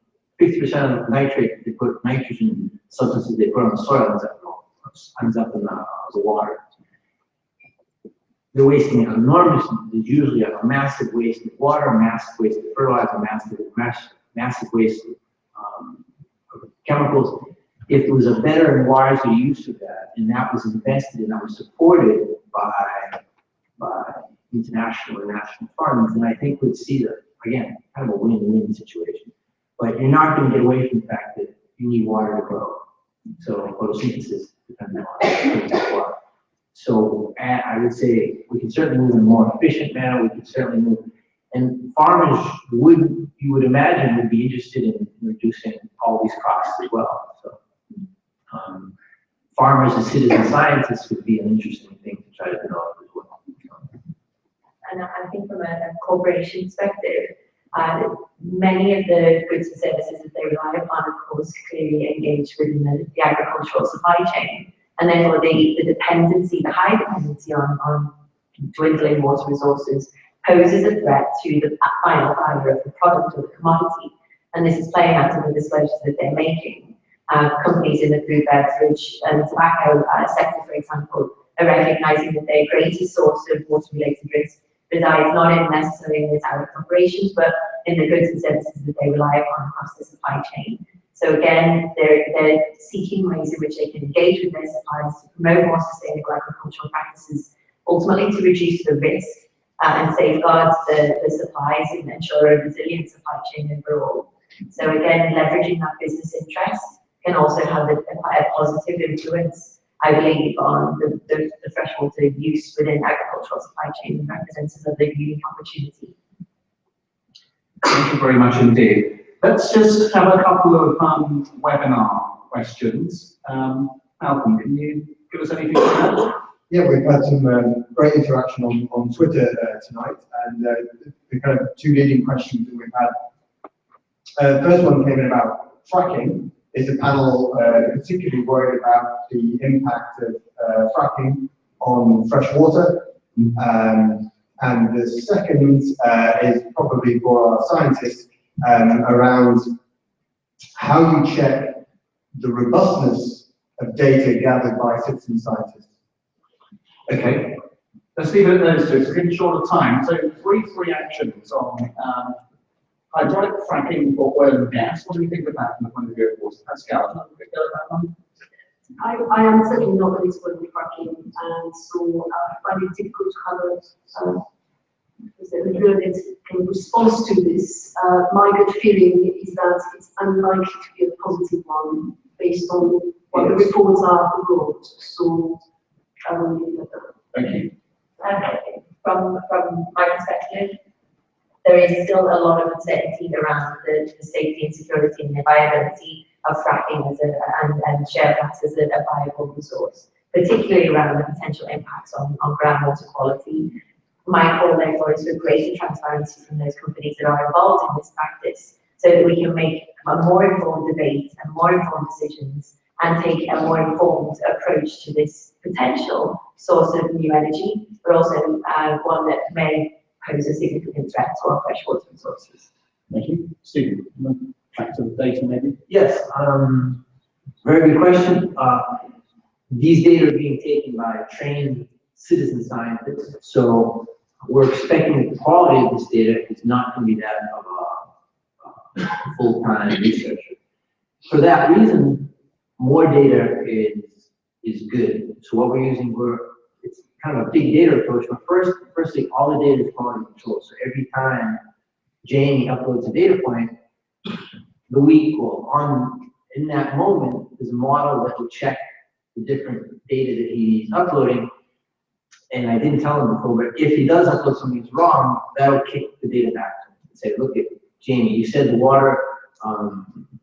50% of nitrate, they put nitrogen substances they put on the soil ends up in the water. They're wasting enormous, there's usually a massive waste of water, massive waste of fertilizer, massive waste of chemicals. If there was a better and wiser use of that, and that was invested and that was supported by international and national funds, then I think we'd see that, again, kind of a win-win situation. But you're not going to get away from the fact that you need water to grow. So photosynthesis depends on water. So I would say we can certainly move in a more efficient manner. We can certainly move, and farmers would, you would imagine, would be interested in reducing all these costs as well. So farmers as citizen scientists would be an interesting thing to try to develop as well. And I think from a corporation perspective, many of the goods and services that they rely upon, of course, clearly engage within the agricultural supply chain. And therefore the dependency, the high dependency on dwindling water resources poses a threat to the final buyer of the product or the commodity. And this is playing out in the disclosures that they're making. Companies in the food, beverage and tobacco sector, for example, are recognizing that their greatest source of water-related risk resides not in necessarily in its agricultural operations, but in the goods and services that they rely upon across the supply chain. So again, they're seeking ways in which they can engage with their suppliers to promote more sustainable agricultural practices, ultimately to reduce the risk and safeguard the supplies and ensure a resilient supply chain overall. So again, leveraging that business interest can also have quite a positive influence, I believe, on the freshwater use within agricultural supply chain and represents another unique opportunity. Thank you very much indeed. Let's just have a couple of webinar questions. Malcolm, can you give us anything on that? Yeah, we've had some great interaction on Twitter tonight, and the kind of two leading questions that we've had. The first one came in about fracking. Is the panel particularly worried about the impact of fracking on fresh water? And the second is probably for our scientists around how you check the robustness of data gathered by citizen scientists. Okay, let's leave it at those two. It's getting short of time. So brief reactions on hydraulic fracking for oil and gas. What do you think of that from the point of view of water? Pascal, do you want to go at that one? I am certainly not an expert in fracking, and so I find it difficult to have a good response to this. My good feeling is that it's unlikely to be a positive one based on what the reports are abroad. So I will leave it at that. Thank you. From my perspective, there is still a lot of uncertainty around the safety and security and the viability of fracking and shale gas as a viable resource, particularly around the potential impacts on groundwater quality. My call, therefore, is for greater transparency from those companies that are involved in this practice, so that we can make a more informed debate and more informed decisions and take a more informed approach to this potential source of new energy, but also one that may pose a significant threat to our freshwater resources. Thank you. Stephen, back to the data maybe? Yes, very good question. These data are being taken by trained citizen scientists, so we're expecting that the quality of this data is not going to be that of a full-time researcher. For that reason, more data is good. So what we're using, it's kind of a big data approach, but firstly, all the data is quality control. So every time Jamie uploads a data point, the week or in that moment, there's a model that will check the different data that he's uploading. And I didn't tell him before, but if he does upload something that's wrong, that'll kick the data back to him and say, look at Jamie, you said the water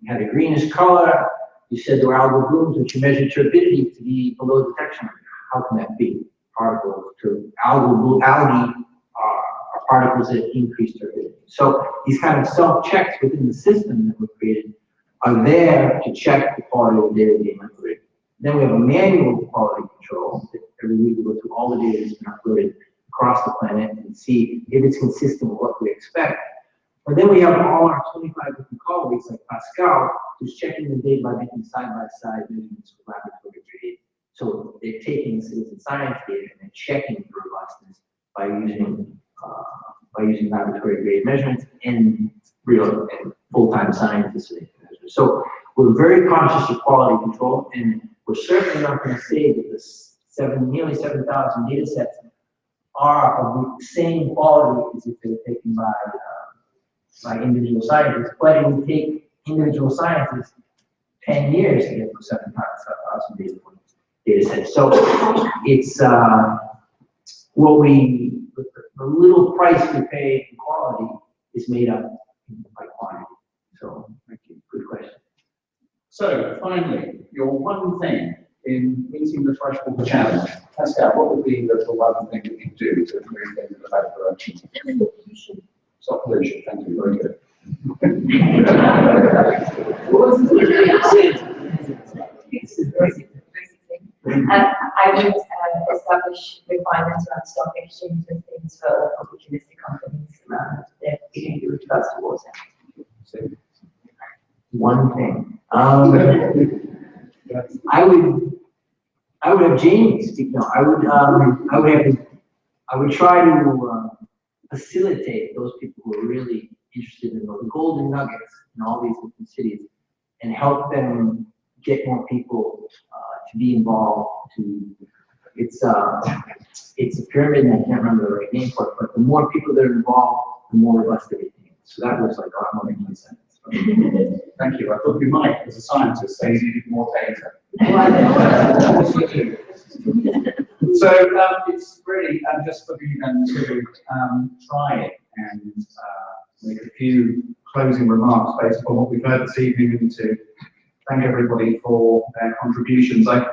had a greenish color. You said there were algal blooms, which you measured turbidity to be below detection. How can that be? Particles to algae are particles that increase turbidity. So these kind of self-checks within the system that were created are there to check the quality of the data being uploaded. Then we have a manual quality control that every week we go through all the data that's been uploaded across the planet and see if it's consistent with what we expect. But then we have all our 25 different colleagues like Pascal, who's checking the data by making side-by-side measurements with laboratory data. So they're taking citizen science data and then checking the robustness by using laboratory grade measurements and real and full-time scientists. So we're very conscious of quality control, and we're certainly not going to say that the nearly 7,000 data sets are of the same quality as if they were taken by individual scientists, but it would take individual scientists 10 years to get those 7,000 data sets. So it's the little price we pay for quality is made up by quantity. So thank you. Good question. So finally, your one thing in meeting the Freshwater Challenge. Pascal, what would be the one thing that you do to move things in the right direction? Stop pollution. Thank you. Very good. I would establish requirements around stock exchange and things for opportunistic companies around their behavior with regards to water. One thing. I would have Jamie speak. No, I would try to facilitate those people who are really interested in the golden nuggets in all these different cities, and help them get more people to be involved. It's a pyramid, and I can't remember the right name for it. But the more people that are involved, the more robust everything is. So that was like our motivation sentence. Thank you. I thought you might, as a scientist, say you need more data. So it's really just for you then to try it and make a few closing remarks based on what we've heard this evening, and to thank everybody for their contributions. I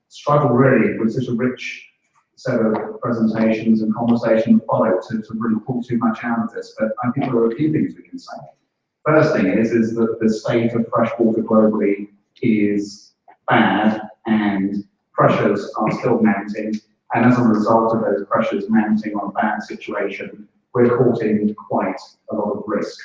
struggle really with such a rich set of presentations and conversation that followed to really pull too much out of this, but I think there are a few things we can say. First thing is that the state of freshwater globally is bad, and pressures are still mounting, and as a result of those pressures mounting on a bad situation, we're caught in quite a lot of risk.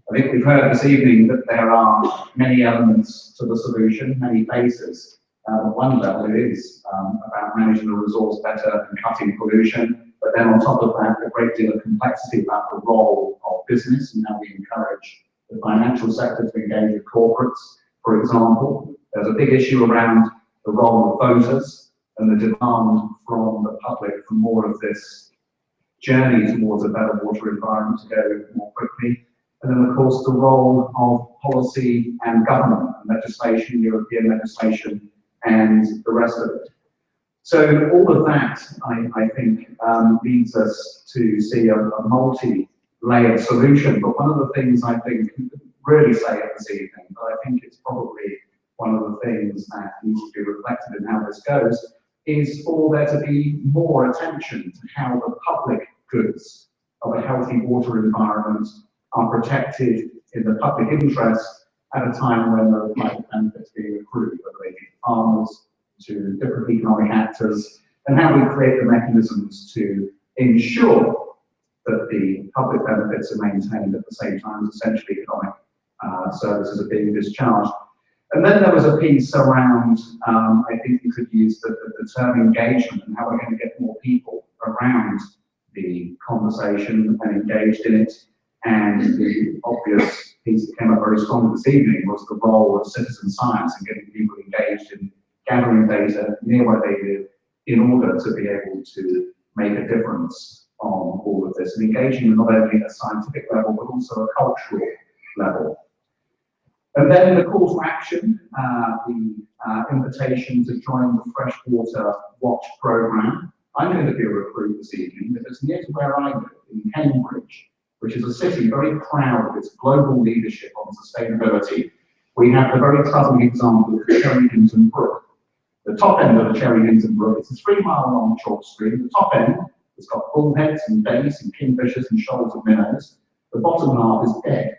I think we've heard this evening that there are many elements to the solution, many bases. At one level it is about managing the resource better and cutting pollution, but then on top of that, a great deal of complexity about the role of business and how we encourage the financial sector to engage with corporates, for example. There's a big issue around the role of voters and the demand from the public for more of this journey towards a better water environment to go more quickly. And then, of course, the role of policy and government and legislation, European legislation, and the rest of it. So all of that, I think, leads us to see a multi-layered solution. But one of the things I think, really say it this evening, but I think it's probably one of the things that needs to be reflected in how this goes, is for there to be more attention to how the public goods of a healthy water environment are protected in the public interest at a time when there are private benefits being accrued, whether they be farmers, to different economic actors, and how we create the mechanisms to ensure that the public benefits are maintained at the same time as essentially economic services are being discharged. And then there was a piece around, I think you could use the term engagement, and how we're going to get more people around the conversation and engaged in it. And the obvious piece that came up very strongly this evening was the role of citizen science and getting people engaged in gathering data near where they live in order to be able to make a difference on all of this, and engaging not only at a scientific level but also a cultural level. And then the call to action, the invitation to join the Freshwater Watch program. I'm going to be a recruit this evening because near to where I live, in Cambridge, which is a city very proud of its global leadership on sustainability, we have the very troubling example of the Cherry Hinton Brook. The top end of the Cherry Hinton Brook, it's a 3-mile-long chalk stream. The top end has got bullheads and bass and kingfishers and shoals of minnows. The bottom half is dead.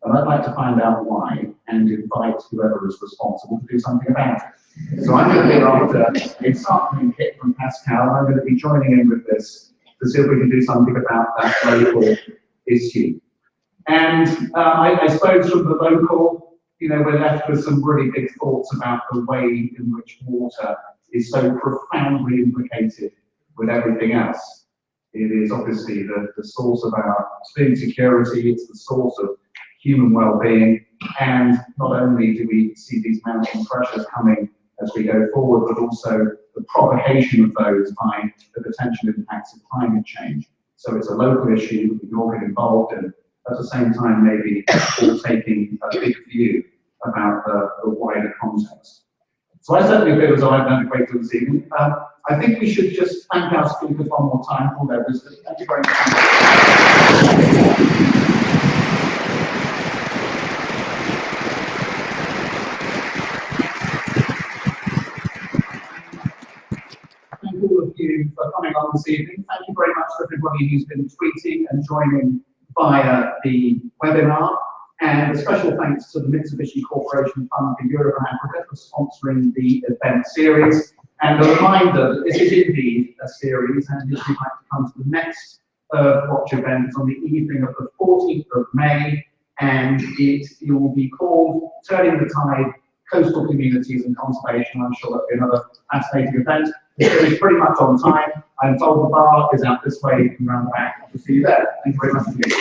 And I'd like to find out why and invite whoever is responsible to do something about it. So I'm going to be after a sampling kit from Pascal. I'm going to be joining in with this to see if we can do something about that local issue. And I suppose from the local, we're left with some really big thoughts about the way in which water is so profoundly implicated with everything else. It is obviously the source of our food security, it's the source of human well-being, and not only do we see these mounting pressures coming as we go forward, but also the propagation of those by the potential impacts of climate change. So it's a local issue, we can all get involved, and at the same time maybe all taking a big view about the wider context. So I certainly feel as though I've done a great deal this evening. I think we should just thank our speakers one more time for their wisdom. Thank you very much. Thank all of you for coming on this evening. Thank you very much for everybody who's been tweeting and joining via the webinar. And a special thanks to the Mitsubishi Corporation Fund for Europe and Africa for sponsoring the event series. And a reminder that this is indeed a series, and if you'd like to come to the next Earthwatch event on the evening of the 14th of May, and it will be called Turning the Tide, Coastal Communities and Conservation. I'm sure that'll be another fascinating event. It's pretty much on time. I'm told the bar is out this way, you can run back. I'll see you there. Thank you very much indeed.